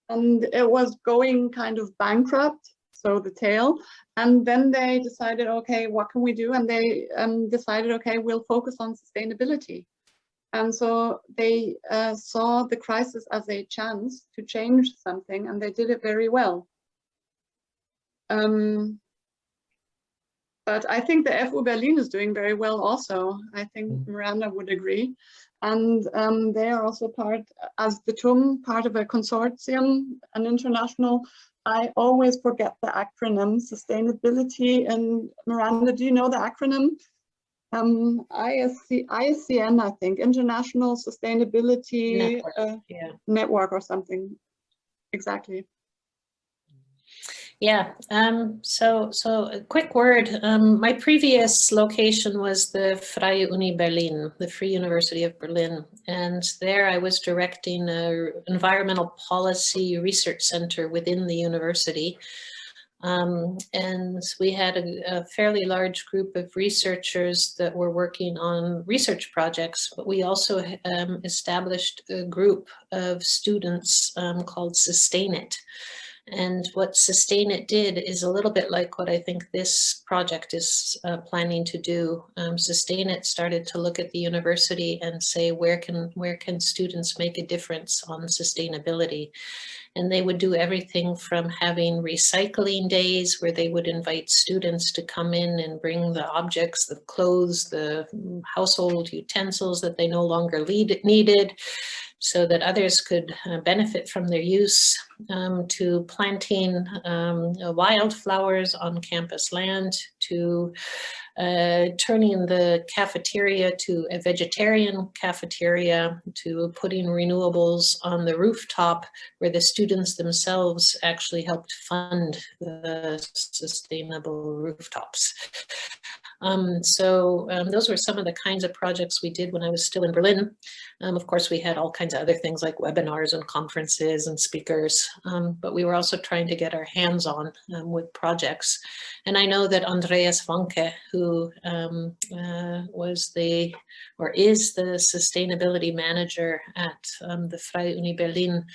and it was going kind of bankrupt, so the tail. And then they decided, okay, what can we do? And they decided, okay, we'll focus on sustainability. And so they saw the crisis as a chance to change something, and they did it very well. But I think the FU Berlin is doing very well also. I think Miranda would agree. And they are also part, as the TUM, part of a consortium, an international, I always forget the acronym, sustainability. And Miranda, do you know the acronym? ISCN, I think, International Sustainability Network or something. Exactly. Yeah, so a quick word. My previous location was the Freie Uni Berlin, the Free University of Berlin. And there I was directing an environmental policy research center within the university. And we had a fairly large group of researchers that were working on research projects, but we also established a group of students called Sustain It. And what Sustain It did is a little bit like what I think this project is planning to do. Sustain It started to look at the university and say, where can students make a difference on sustainability? And they would do everything from having recycling days where they would invite students to come in and bring the objects, the clothes, the household utensils that they no longer needed, so that others could benefit from their use, to planting wildflowers on campus land, to turning the cafeteria to a vegetarian cafeteria, to putting renewables on the rooftop where the students themselves actually helped fund the sustainable rooftops. Those were some of the kinds of projects we did when I was still in Berlin. Of course, we had all kinds of other things like webinars and conferences and speakers, but we were also trying to get our hands on with projects. And I know that Andreas Wanke, who was is the sustainability manager at the Freie Uni Berlin,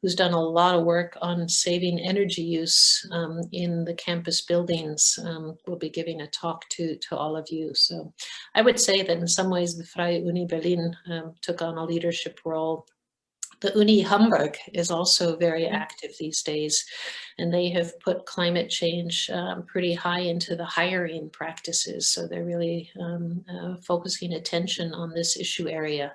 who's done a lot of work on saving energy use in the campus buildings, will be giving a talk to all of you. So I would say that in some ways the Freie Uni Berlin took on a leadership role. The Uni Hamburg is also very active these days, and they have put climate change pretty high into the hiring practices. So they're really focusing attention on this issue area.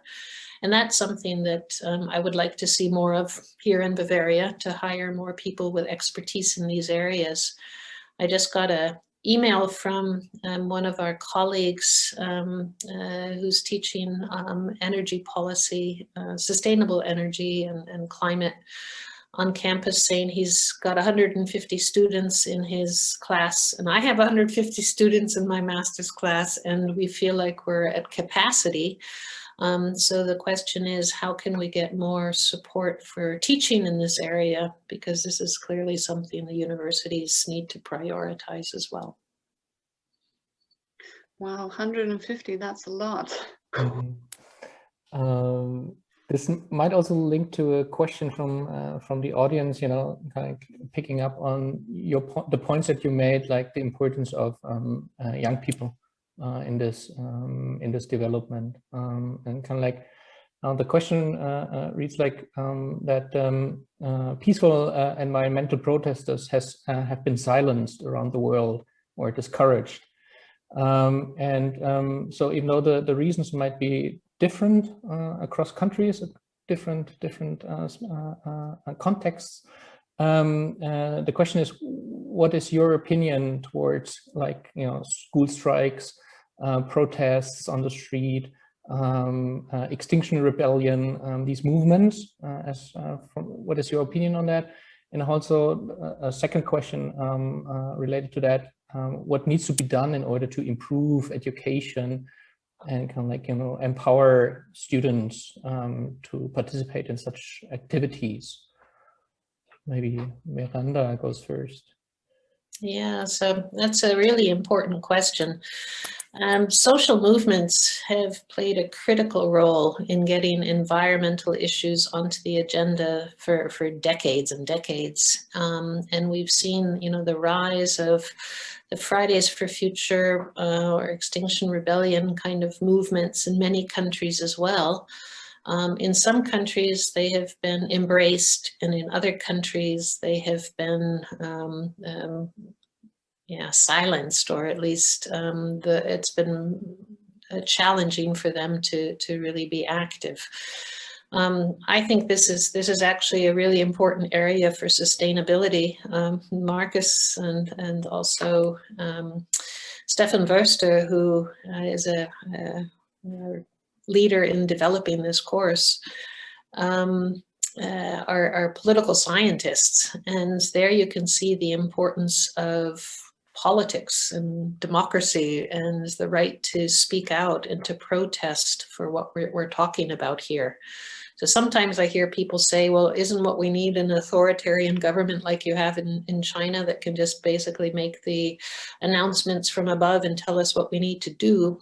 And that's something that I would like to see more of here in Bavaria, to hire more people with expertise in these areas. I just got an email from one of our colleagues who's teaching energy policy, sustainable energy and climate on campus, saying he's got 150 students in his class, and I have 150 students in my master's class, and we feel like we're at capacity. So the question is, how can we get more support for teaching in this area? Because this is clearly something the universities need to prioritize as well. Wow, 150, that's a lot. This might also link to a question from the audience, you know, kind of picking up on the points that you made, like the importance of young people in this development, and kind of like the question reads like that peaceful environmental protesters have been silenced around the world or discouraged, so even though the reasons might be different across countries, different contexts, the question is, what is your opinion towards, like, you know, school strikes, protests on the street, Extinction Rebellion, these movements? What is your opinion on that? And also a second question related to that: what needs to be done in order to improve education and kind of like, you know, empower students to participate in such activities? Maybe Miranda goes first. Yeah, so that's a really important question. Social movements have played a critical role in getting environmental issues onto the agenda for decades and decades. And we've seen, you know, the rise of the Fridays for Future or Extinction Rebellion kind of movements in many countries as well. In some countries, they have been embraced, and in other countries, they have been silenced, or at least it's been challenging for them to really be active. I think this is actually a really important area for sustainability. Marcus and also Stefan Wörster, who is a leader in developing this course, are political scientists, and there you can see the importance of politics and democracy and the right to speak out and to protest for what we're talking about here. So sometimes I hear people say, well, isn't what we need an authoritarian government like you have in China that can just basically make the announcements from above and tell us what we need to do?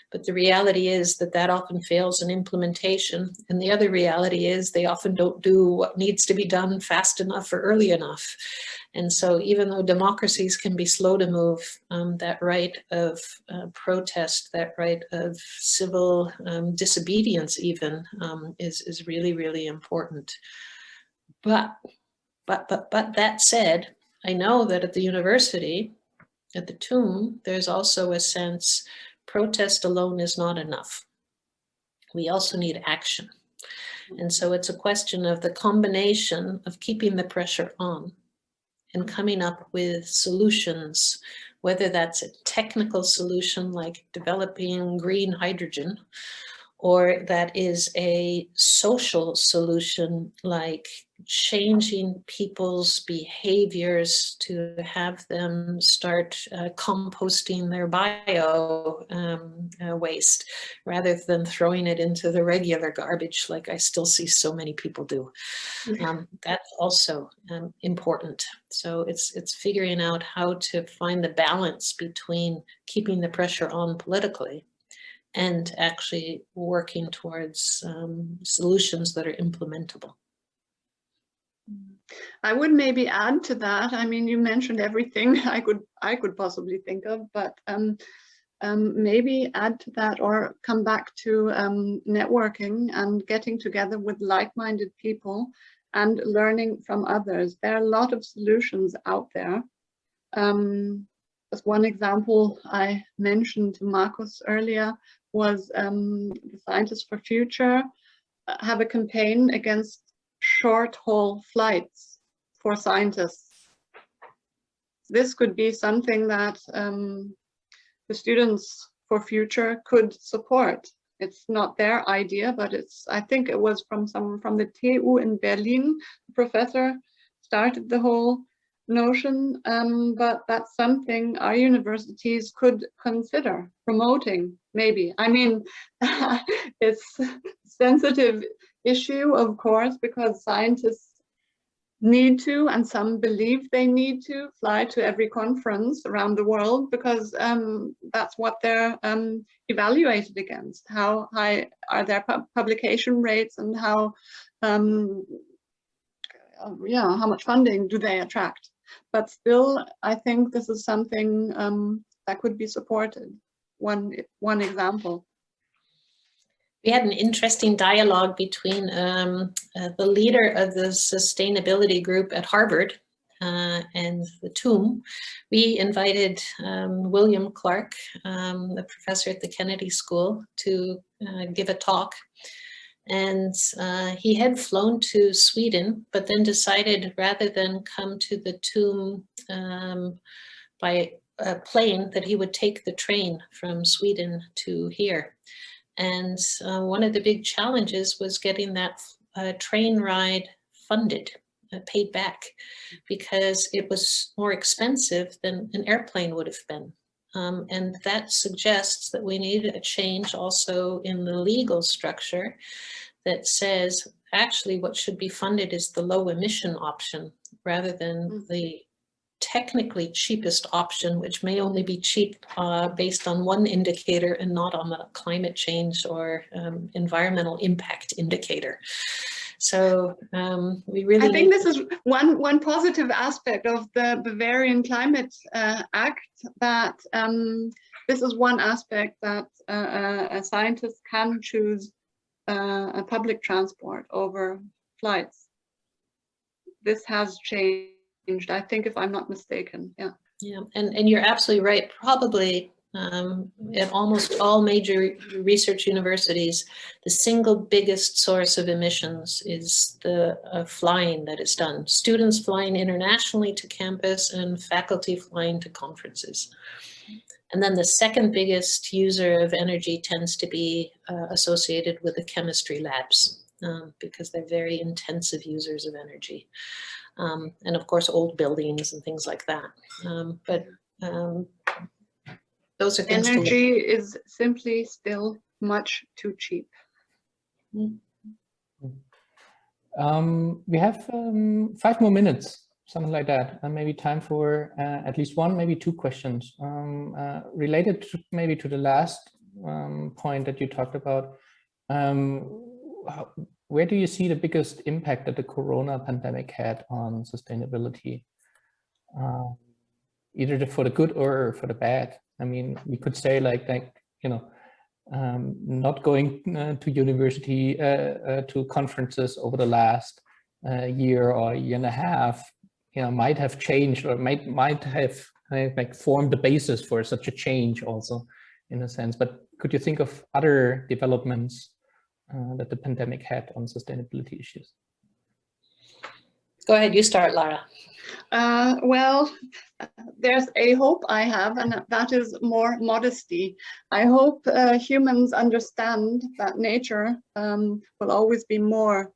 But the reality is that often fails in implementation. And the other reality is they often don't do what needs to be done fast enough or early enough. And so even though democracies can be slow to move, that right of protest, that right of civil disobedience even is really, really important. But But that said, I know that at the university, at the TUM, there's also a sense protest alone is not enough. We also need action. And so it's a question of the combination of keeping the pressure on and coming up with solutions, whether that's a technical solution like developing green hydrogen, or that is a social solution like changing people's behaviors to have them start composting their bio waste rather than throwing it into the regular garbage like I still see so many people do. That's also important. So it's figuring out how to find the balance between keeping the pressure on politically and actually working towards solutions that are implementable. I would maybe add to that. I mean, you mentioned everything I could possibly think of, but maybe add to that or come back to networking and getting together with like-minded people and learning from others. There are a lot of solutions out there. As one example I mentioned to Markus earlier was the Scientists for Future have a campaign against short-haul flights for scientists. This could be something that the Students for Future could support. It's not their idea, but I think it was from someone from the TU in Berlin. The professor started the whole notion, but that's something our universities could consider promoting, maybe. I mean, it's a sensitive issue, of course, because scientists need to, and some believe they need to, fly to every conference around the world because that's what they're evaluated against. How high are their publication rates, and how much funding do they attract? But still, I think this is something that could be supported. One example. We had an interesting dialogue between the leader of the sustainability group at Harvard and the TUM. We invited William Clark, the professor at the Kennedy School, to give a talk. And he had flown to Sweden, but then decided rather than come to the TUM by a plane, that he would take the train from Sweden to here. And one of the big challenges was getting that train ride funded, paid back, because it was more expensive than an airplane would have been. And that suggests that we need a change also in the legal structure that says actually what should be funded is the low emission option rather than the technically cheapest option, which may only be cheap based on one indicator and not on the climate change or environmental impact indicator. So we really— I think this is one positive aspect of the Bavarian Climate Act, that this is one aspect that a scientist can choose a public transport over flights. This has changed, I think, if I'm not mistaken. Yeah, and you're absolutely right. Probably at almost all major research universities, the single biggest source of emissions is the flying that is done. Students flying internationally to campus and faculty flying to conferences. And then the second biggest user of energy tends to be associated with the chemistry labs because they're very intensive users of energy. And of course, old buildings and things like that. Those are things. Energy is simply still much too cheap. We have 5 more minutes, something like that, and maybe time for at least one, maybe 2 questions related to, maybe to the last point that you talked about. Where do you see the biggest impact that the Corona pandemic had on sustainability, either for the good or for the bad? I mean, we could say like you know, not going to university, to conferences over the last year or a year and a half, might have changed, or might have like formed the basis for such a change also, in a sense. But could you think of other developments that the pandemic had on sustainability issues? Go ahead, you start, Lara. Well, there's a hope I have, and that is more modesty. I hope humans understand that nature will always be more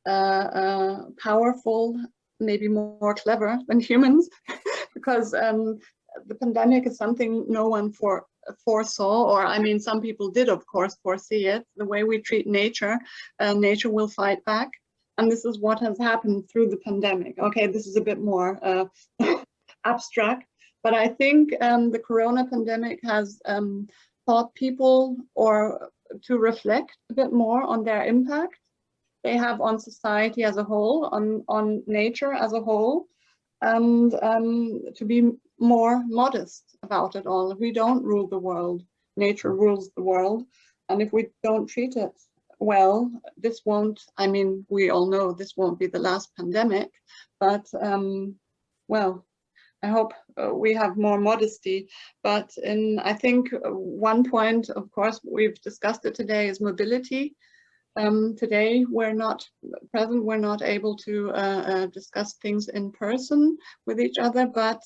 powerful, maybe more clever than humans, because the pandemic is something no one foresaw, or I mean, some people did, of course, foresee it. The way we treat nature, nature will fight back. And this is what has happened through the pandemic. Okay, this is a bit more abstract, but I think the corona pandemic has taught people to reflect a bit more on their impact they have on society as a whole, on nature as a whole, and to be more modest about it all. We don't rule the world, nature rules the world, and if we don't treat it well, this won't, I mean, we all know this won't be the last pandemic, but well, I hope we have more modesty. But I think one point, of course, we've discussed it today, is mobility. Today we're not present, we're not able to discuss things in person with each other, but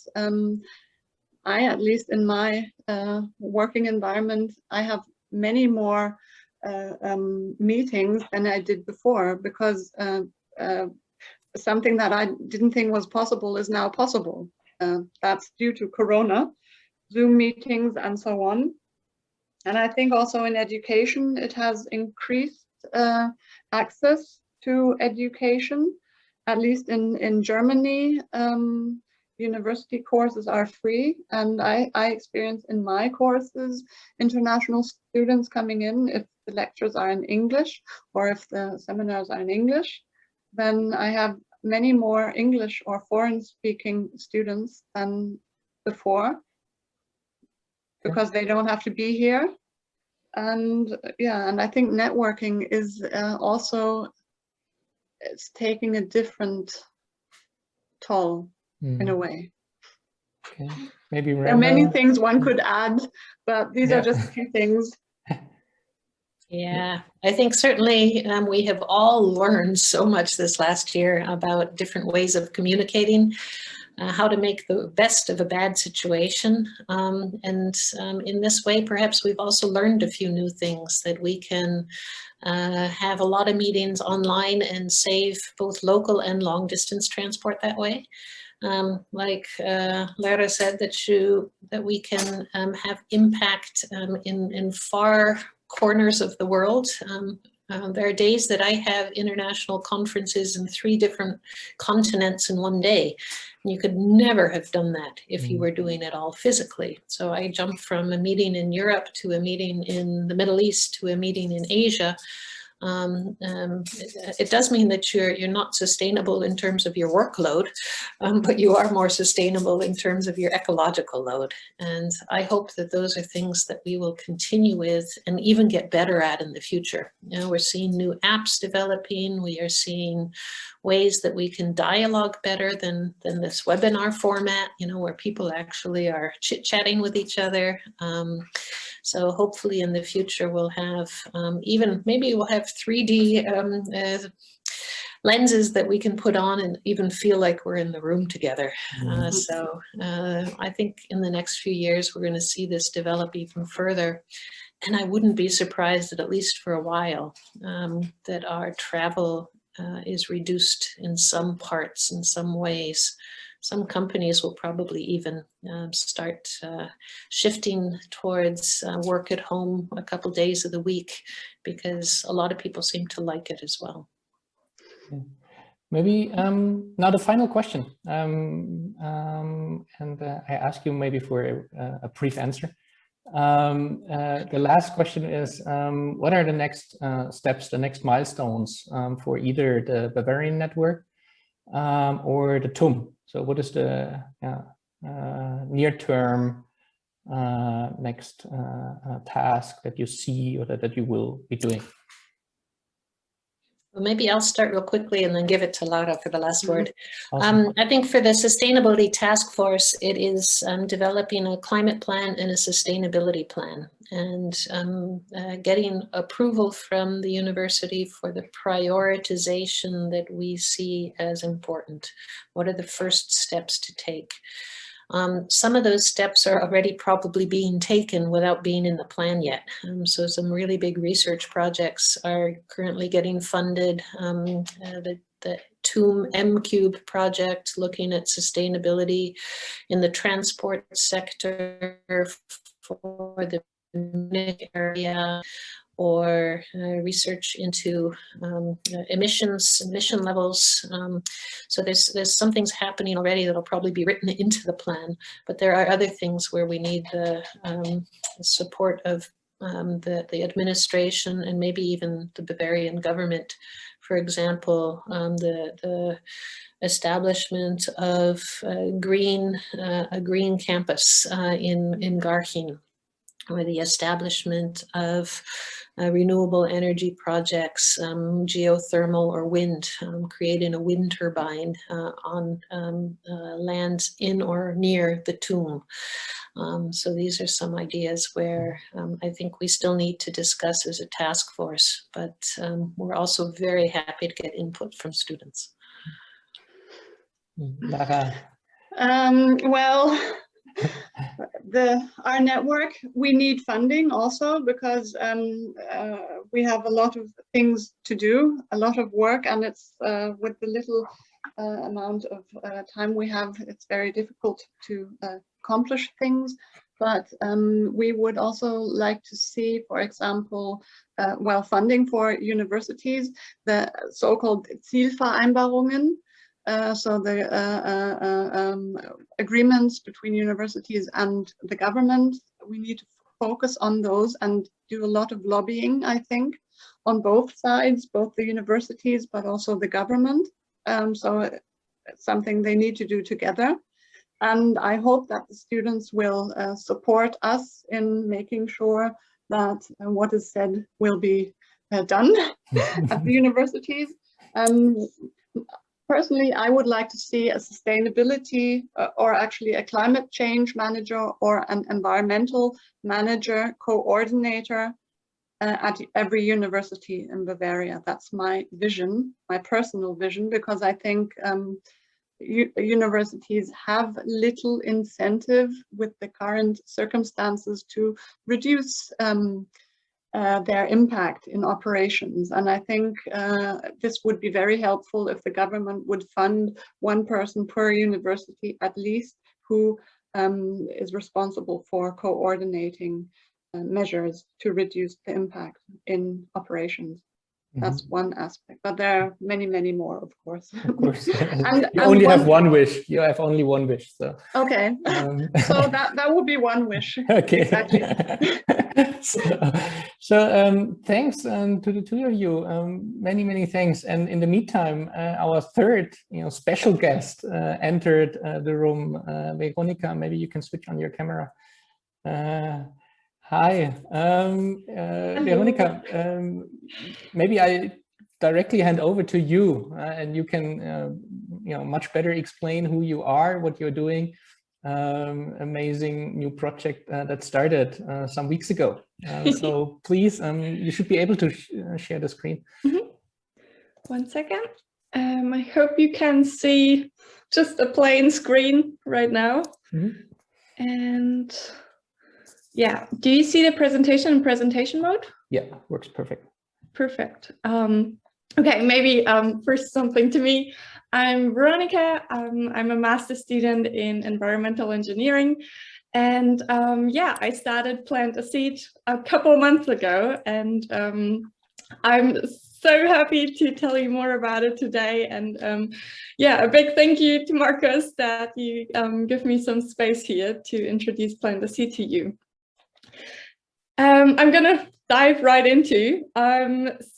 I, at least in my working environment, I have many more meetings than I did before, because something that I didn't think was possible is now possible. That's due to Corona, Zoom meetings and so on. And I think also in education, it has increased access to education, at least in Germany. University courses are free, and I experience in my courses international students coming in. If the lectures are in English, or if the seminars are in English, then I have many more English or foreign speaking students than before, because they don't have to be here. And yeah, and I think networking is also, it's taking a different toll in a way. Okay. Maybe there are many things one could add, but these are just a few things. Yeah, I think certainly we have all learned so much this last year about different ways of communicating, how to make the best of a bad situation. And in this way, perhaps we've also learned a few new things, that we can have a lot of meetings online and save both local and long distance transport that way. Like Lara said, that we can have impact in far corners of the world. There are days that I have international conferences in 3 different continents in one day. And you could never have done that if you were doing it all physically. So I jumped from a meeting in Europe to a meeting in the Middle East to a meeting in Asia. It does mean that you're not sustainable in terms of your workload, but you are more sustainable in terms of your ecological load. And I hope that those are things that we will continue with and even get better at in the future. You know, we're seeing new apps developing. We are seeing ways that we can dialogue better than this webinar format, you know, where people actually are chit-chatting with each other. So hopefully in the future we'll have maybe we'll have 3D lenses that we can put on and even feel like we're in the room together. So I think in the next few years we're going to see this develop even further. And I wouldn't be surprised that, at least for a while, that our travel is reduced in some parts, in some ways. Some companies will probably even start shifting towards work at home a couple days of the week, because a lot of people seem to like it as well. Okay. Maybe now the final question, and I ask you maybe for a brief answer. The last question is, what are the next steps, the next milestones for either the Bavarian Network or the TUM? So what is the near-term next task that you see, or that you will be doing? Well, maybe I'll start real quickly and then give it to Lara for the last word. Awesome. I think for the Sustainability Task Force, it is developing a climate plan and a sustainability plan, and getting approval from the university for the prioritization that we see as important. What are the first steps to take? Some of those steps are already probably being taken without being in the plan yet. So some really big research projects are currently getting funded. The TOOM M-Cube project looking at sustainability in the transport sector for the Munich area, or research into emission levels. So there's some things happening already that'll probably be written into the plan, but there are other things where we need the support of the administration and maybe even the Bavarian government. For example, the establishment of a green campus in Garching, or the establishment of renewable energy projects, geothermal or wind, creating a wind turbine on lands in or near the TOOM. So these are some ideas where I think we still need to discuss as a task force, but we're also very happy to get input from students. Lara. Well, our network, we need funding also, because we have a lot of things to do, a lot of work, and it's with the little amount of time we have, it's very difficult to accomplish things. But we would also like to see, for example, funding for universities, the so-called Zielvereinbarungen. So the agreements between universities and the government, we need to focus on those and do a lot of lobbying, I think, on both sides, both the universities, but also the government. So it's something they need to do together. And I hope that the students will support us in making sure that what is said will be done at the universities. Personally, I would like to see a sustainability or actually a climate change manager or an environmental manager coordinator at every university in Bavaria. That's my vision, my personal vision, because I think universities have little incentive with the current circumstances to reduce their impact in operations. And I think this would be very helpful if the government would fund one person per university at least who is responsible for coordinating measures to reduce the impact in operations. That's one aspect, but there are many, many more, of course. Of course. You and only have one wish. You have only one wish. So okay. So that would be one wish. Okay. Exactly. So thanks to the two of you. Many thanks. And in the meantime, our third, special guest entered the room. Veronica, maybe you can switch on your camera. Hi, Veronica. Maybe I directly hand over to you, and you can, much better explain who you are, what you're doing. Amazing new project that started some weeks ago. So please, you should be able to share the screen. Mm-hmm. 1 second. I hope you can see just a plain screen right now. Mm-hmm. And yeah, do you see the presentation in presentation mode? Yeah, works perfect. Perfect. Okay, maybe first something to me. I'm Veronica. I'm a master's student in environmental engineering. And yeah, I started Plant a Seed a couple of months ago. And I'm so happy to tell you more about it today. And yeah, a big thank you to Marcus that you give me some space here to introduce Plant a Seed to you. I'm going to dive right into.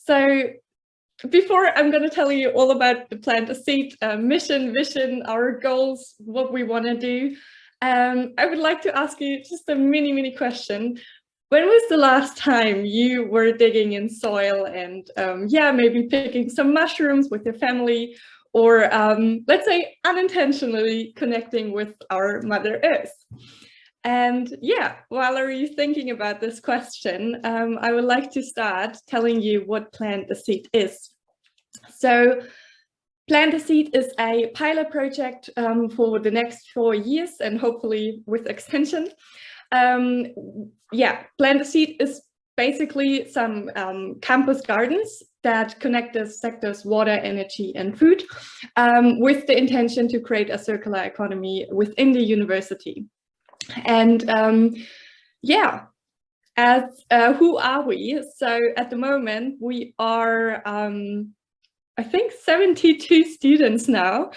So before I'm going to tell you all about the Plant a Seed mission, vision, our goals, what we want to do, I would like to ask you just a mini question. when was the last time you were digging in soil and yeah, maybe picking some mushrooms with your family, or let's say unintentionally connecting with our Mother Earth? And yeah, while are you thinking about this question, I would like to start telling you what Plant a Seed is. So Plant a Seed is a pilot project for the next 4 years, and hopefully with extension. Yeah, Plant a Seed is basically some campus gardens that connect the sectors water, energy, and food, with the intention to create a circular economy within the university. And yeah, as who are we? So at the moment we are I think 72 students now,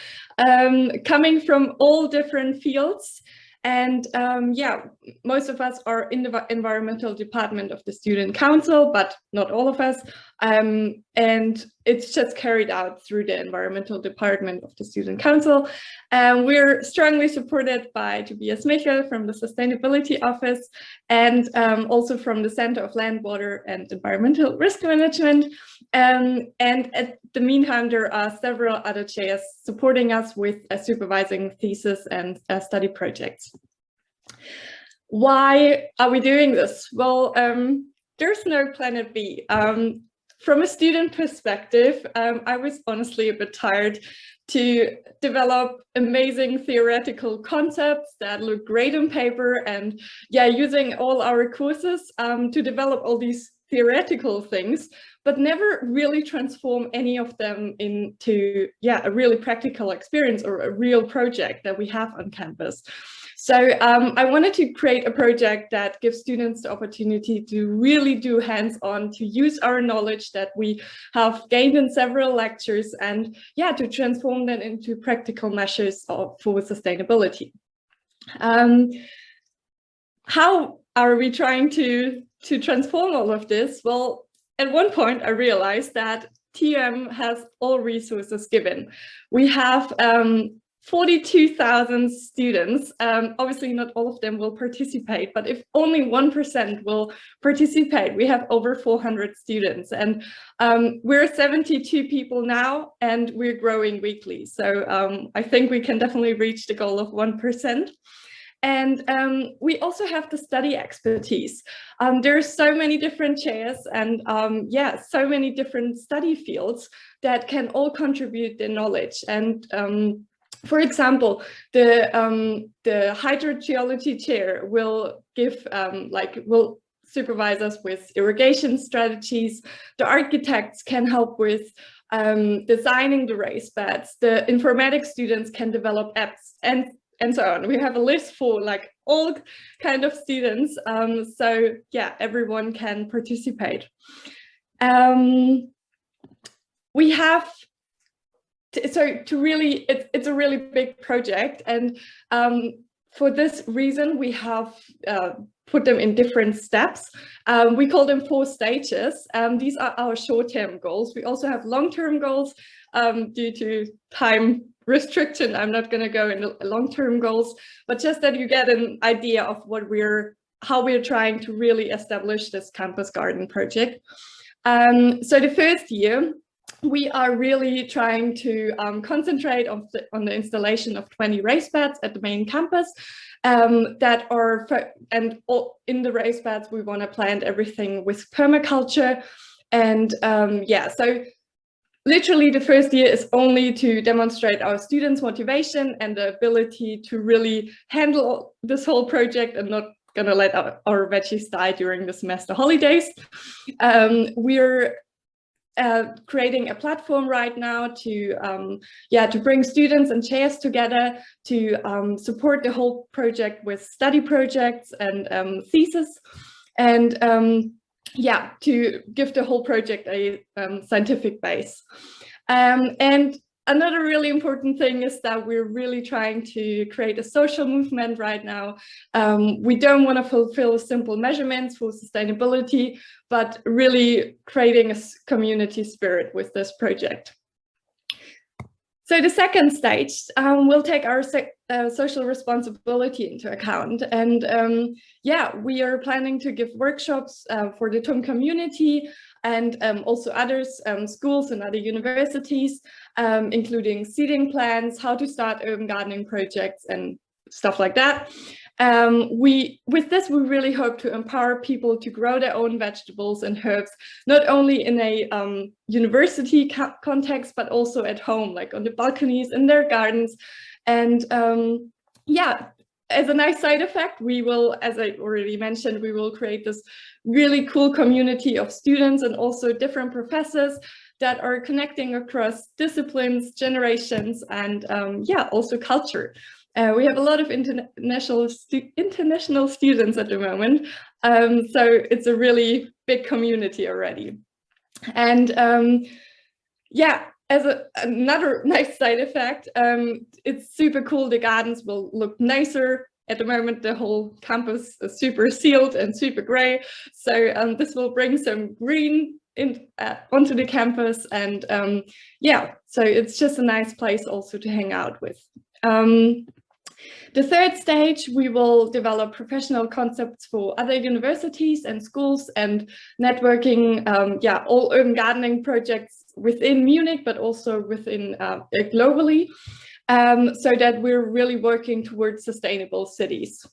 coming from all different fields. And yeah, most of us are in the environmental department of the student council, but not all of us. And it's just carried out through the environmental department of the student council. We're strongly supported by Tobias Michel from the sustainability office, and also from the Center of Land, Water and Environmental Risk Management. And at the meantime, there are several other chairs supporting us with supervising thesis and study projects. Why are we doing this? Well, there's no Planet B. From a student perspective, I was honestly a bit tired to develop amazing theoretical concepts that look great on paper, and yeah, using all our courses to develop all these theoretical things, but never really transform any of them into, yeah, a really practical experience or a real project that we have on campus. So I wanted to create a project that gives students the opportunity to really do hands-on, to use our knowledge that we have gained in several lectures, and yeah, to transform them into practical measures for sustainability. How are we trying to transform all of this? Well, at one point I realized that TUM has all resources given. We have 42,000 students. Obviously not all of them will participate, but if only 1% will participate, we have over 400 students, and we're 72 people now, and we're growing weekly. So I think we can definitely reach the goal of 1%. And we also have the study expertise. There are so many different chairs and yeah, so many different study fields that can all contribute their knowledge. And for example, the hydrogeology chair will give will supervise us with irrigation strategies. The architects can help with designing the raised beds. The informatics students can develop apps and so on. We have a list for like all kind of students. So yeah, everyone can participate. We have it's a really big project, and for this reason we have put them in different steps. We call them 4 stages. These are our short-term goals. We also have long-term goals. Due to time restriction, I'm not going to go into long-term goals, but just that you get an idea of how we're trying to really establish this campus garden project. So the first year, we are really trying to concentrate on the installation of 20 raised beds at the main campus. In the raised beds, we want to plant everything with permaculture. And yeah, so literally the first year is only to demonstrate our students' motivation and the ability to really handle this whole project and not gonna let our veggies die during the semester holidays. We're creating a platform right now to bring students and chairs together to support the whole project with study projects and thesis, and yeah, to give the whole project a scientific base. And another really important thing is that we're really trying to create a social movement right now. We don't want to fulfill simple measurements for sustainability, but really creating a community spirit with this project. So the second stage will take our social responsibility into account. And yeah, we are planning to give workshops for the TUM community and also others, schools and other universities, including seeding plans, how to start urban gardening projects and stuff like that. With this, we really hope to empower people to grow their own vegetables and herbs, not only in a university context, but also at home, like on the balconies in their gardens. And yeah, as a nice side effect, we will, as I already mentioned, we will create this really cool community of students and also different professors that are connecting across disciplines, generations, and yeah, also culture. We have a lot of international students at the moment, so it's a really big community already. And yeah, as another nice side effect, it's super cool. The gardens will look nicer. At the moment, the whole campus is super sealed and super gray. So this will bring some green onto the campus. And yeah, so it's just a nice place also to hang out with. The third stage, we will develop professional concepts for other universities and schools and networking, yeah, all urban gardening projects within Munich, but also within globally, so that we're really working towards sustainable cities.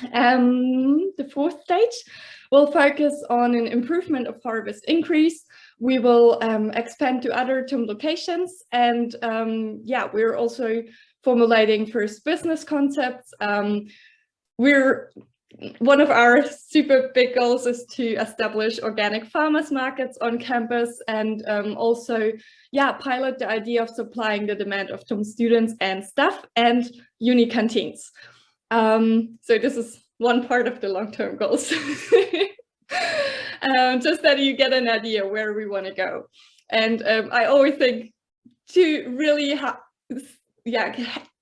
The fourth stage will focus on an improvement of harvest increase. We will expand to other TUM locations, and yeah, we're also formulating first business concepts. One of our super big goals is to establish organic farmers markets on campus, and also, yeah, pilot the idea of supplying the demand of TUM students and staff and uni canteens. So this is one part of the long-term goals. Just that you get an idea where we want to go. And I always think to really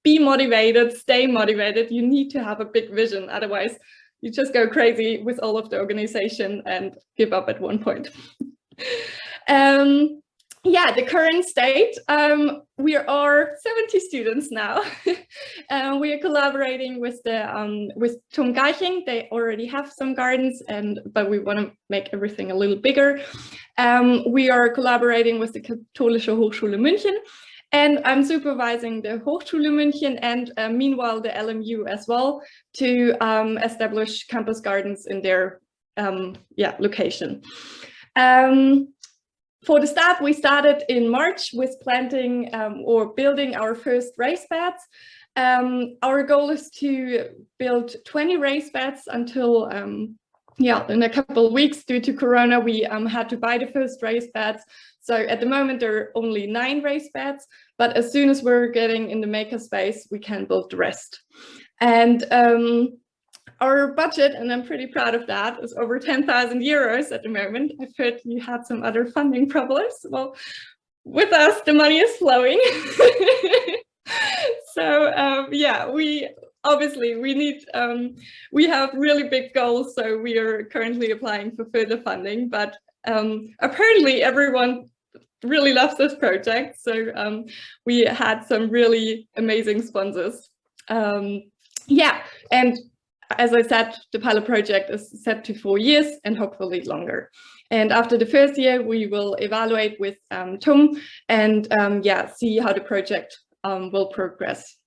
be motivated, stay motivated, you need to have a big vision. Otherwise, you just go crazy with all of the organization and give up at one point. Yeah, the current state, we are 70 students now. We are collaborating with TUM Garching. They already have some gardens, but we want to make everything a little bigger. We are collaborating with the Katholische Hochschule München, and I'm supervising the Hochschule München and meanwhile the LMU as well to establish campus gardens in their location. For the start, we started in March with planting or building our first raised beds. Our goal is to build 20 raised beds until in a couple of weeks. Due to Corona, we had to buy the first raised beds. So at the moment, there are only 9 raised beds, but as soon as we're getting in the makerspace, we can build the rest. And our budget, and I'm pretty proud of that, is over 10,000 euros at the moment. I've heard you had some other funding problems. Well, with us, the money is flowing. So yeah, we need, we have really big goals, so we are currently applying for further funding, but apparently everyone really loves this project. So we had some really amazing sponsors. Yeah, and as I said, the pilot project is set to 4 years and hopefully longer. And after the first year, we will evaluate with TUM and yeah, see how the project will progress.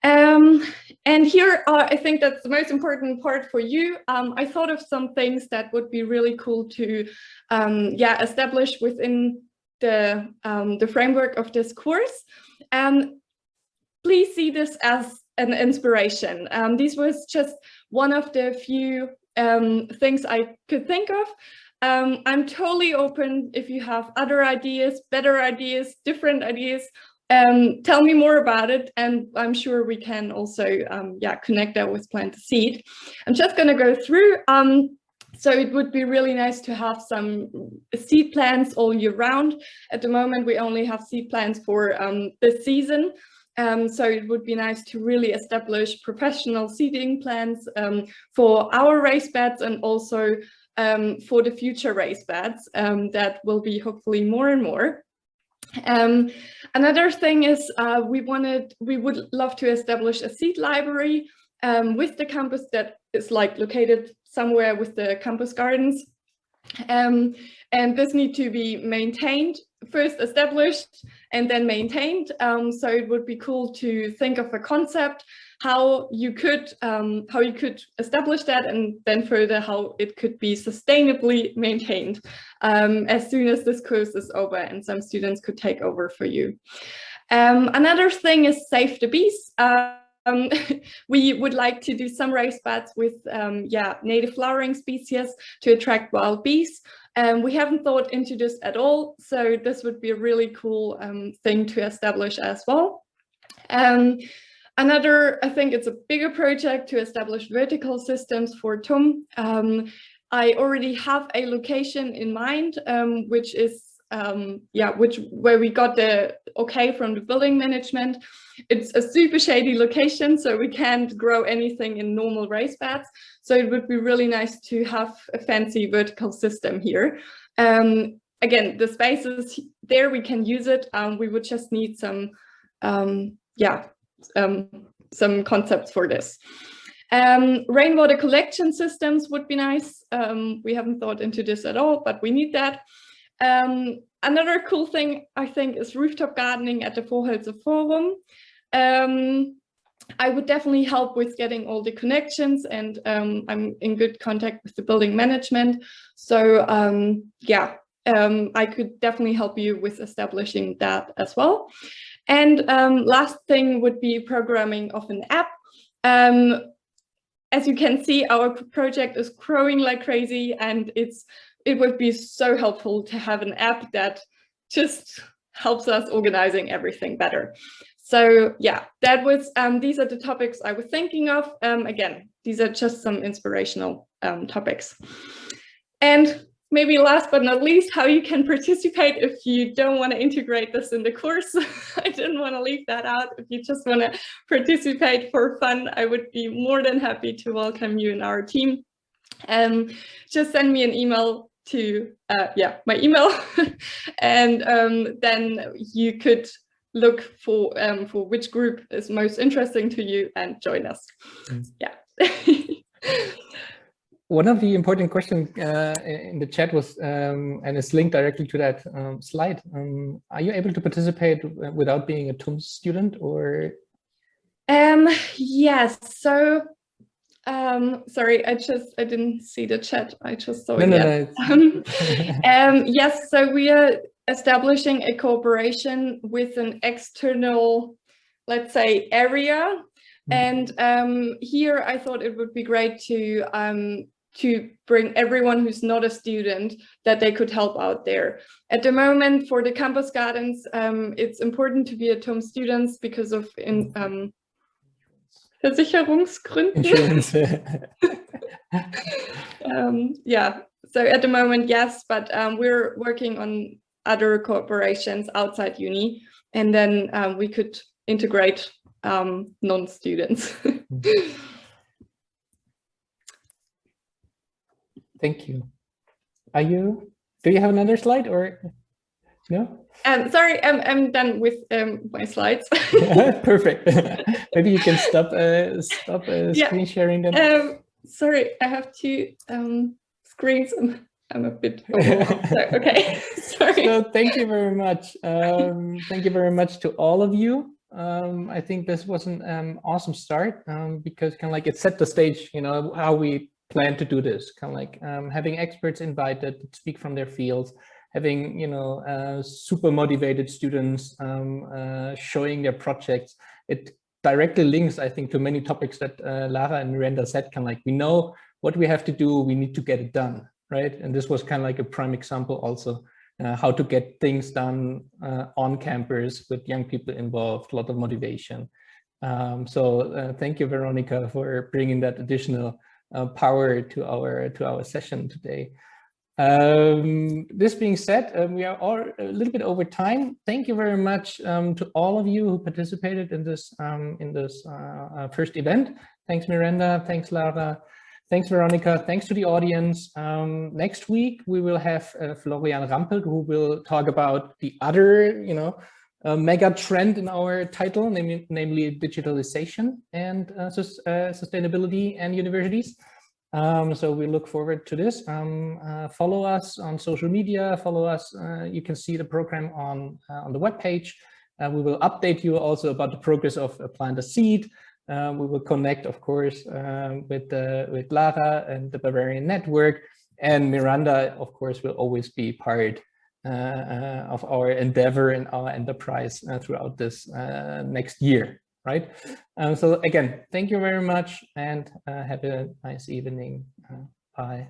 And here, I think that's the most important part for you. I thought of some things that would be really cool to establish within the framework of this course. Please see this as an inspiration. This was just one of the few things I could think of. I'm totally open if you have other ideas, better ideas, different ideas. Tell me more about it, and I'm sure we can also connect that with Plant a Seed. I'm just going to go through. So it would be really nice to have some seed plans all year round. At the moment, we only have seed plans for this season. So it would be nice to really establish professional seeding plans for our raised beds and also for the future raised beds that will be hopefully more and more. Another thing is we would love to establish a seed library with the campus that is like located somewhere with the campus gardens. And this need to be maintained, first established and then maintained. So it would be cool to think of a concept, how you could establish that, and then further how it could be sustainably maintained as soon as this course is over and some students could take over for you. Another thing is Save the Bees. We would like to do some raised beds with native flowering species to attract wild bees. We haven't thought into this at all, so this would be a really cool thing to establish as well. Another, I think it's a bigger project to establish vertical systems for TUM. I already have a location in mind, which is where we got the okay from the building management. It's a super shady location, so we can't grow anything in normal raised beds. So it would be really nice to have a fancy vertical system here. Again, the space is there, we can use it. We would just need some concepts for this. Rainwater collection systems would be nice. We haven't thought into this at all, but we need that. Another cool thing, I think, is rooftop gardening at the Vorhölzer Forum. I would definitely help with getting all the connections, and I'm in good contact with the building management. So I could definitely help you with establishing that as well. And last thing would be programming of an app. As you can see, our project is growing like crazy, and it would be so helpful to have an app that just helps us organizing everything better. So yeah, that was these are the topics I was thinking of. Again, these are just some inspirational topics. And maybe last but not least, how you can participate if you don't want to integrate this in the course. I didn't want to leave that out. If you just want to participate for fun, I would be more than happy to welcome you in our team. Just send me an email to my email, and then you could look for which group is most interesting to you and join us. Yeah. One of the important questions in the chat was, and it's linked directly to that slide. Are you able to participate without being a TUM student, or? Yes. So, sorry, I didn't see the chat. I just saw it. No. Yes. So we are establishing a cooperation with an external, let's say, area. And here I thought it would be great to bring everyone who's not a student, that they could help out there. At the moment, for the campus gardens, it's important to be a TUM student because of Versicherungsgründen. Yeah, so at the moment, yes, but we're working on other cooperations outside uni, and then we could integrate non-students. Thank you. Do you have another slide, or no? Sorry, I'm done with my slides. Perfect. Maybe you can stop screen sharing then. Sorry, I have two screens. I'm a bit overwhelmed. So, okay, sorry. So thank you very much. Thank you very much to all of you. I think this was an awesome start because kind of like it set the stage, you know, how we plan to do this. Kind of like having experts invited to speak from their fields, having, you know, super motivated students showing their projects. It directly links, I think, to many topics that Lara and Miranda said. Kind of like, we know what we have to do, we need to get it done, right? And this was kind of like a prime example also, how to get things done on campus with young people involved, a lot of motivation. So thank you, Veronica, for bringing that additional power to our session today. This being said, we are all a little bit over time. Thank you very much to all of you who participated in this first event. Thanks, Miranda. Thanks, Lara. Thanks, Veronica. Thanks to the audience. Next week, we will have Florian Rampelt, who will talk about the other, mega trend in our title, namely digitalization and sustainability and universities. So we look forward to this. Follow us on social media, follow us. You can see the program on the webpage. We will update you also about the progress of Plant a Seed. We will connect, of course, with Lara and the Bavarian Network, and Miranda, of course, will always be part of our endeavor and our enterprise throughout this next year, right? So again, thank you very much, and have a nice evening. Bye.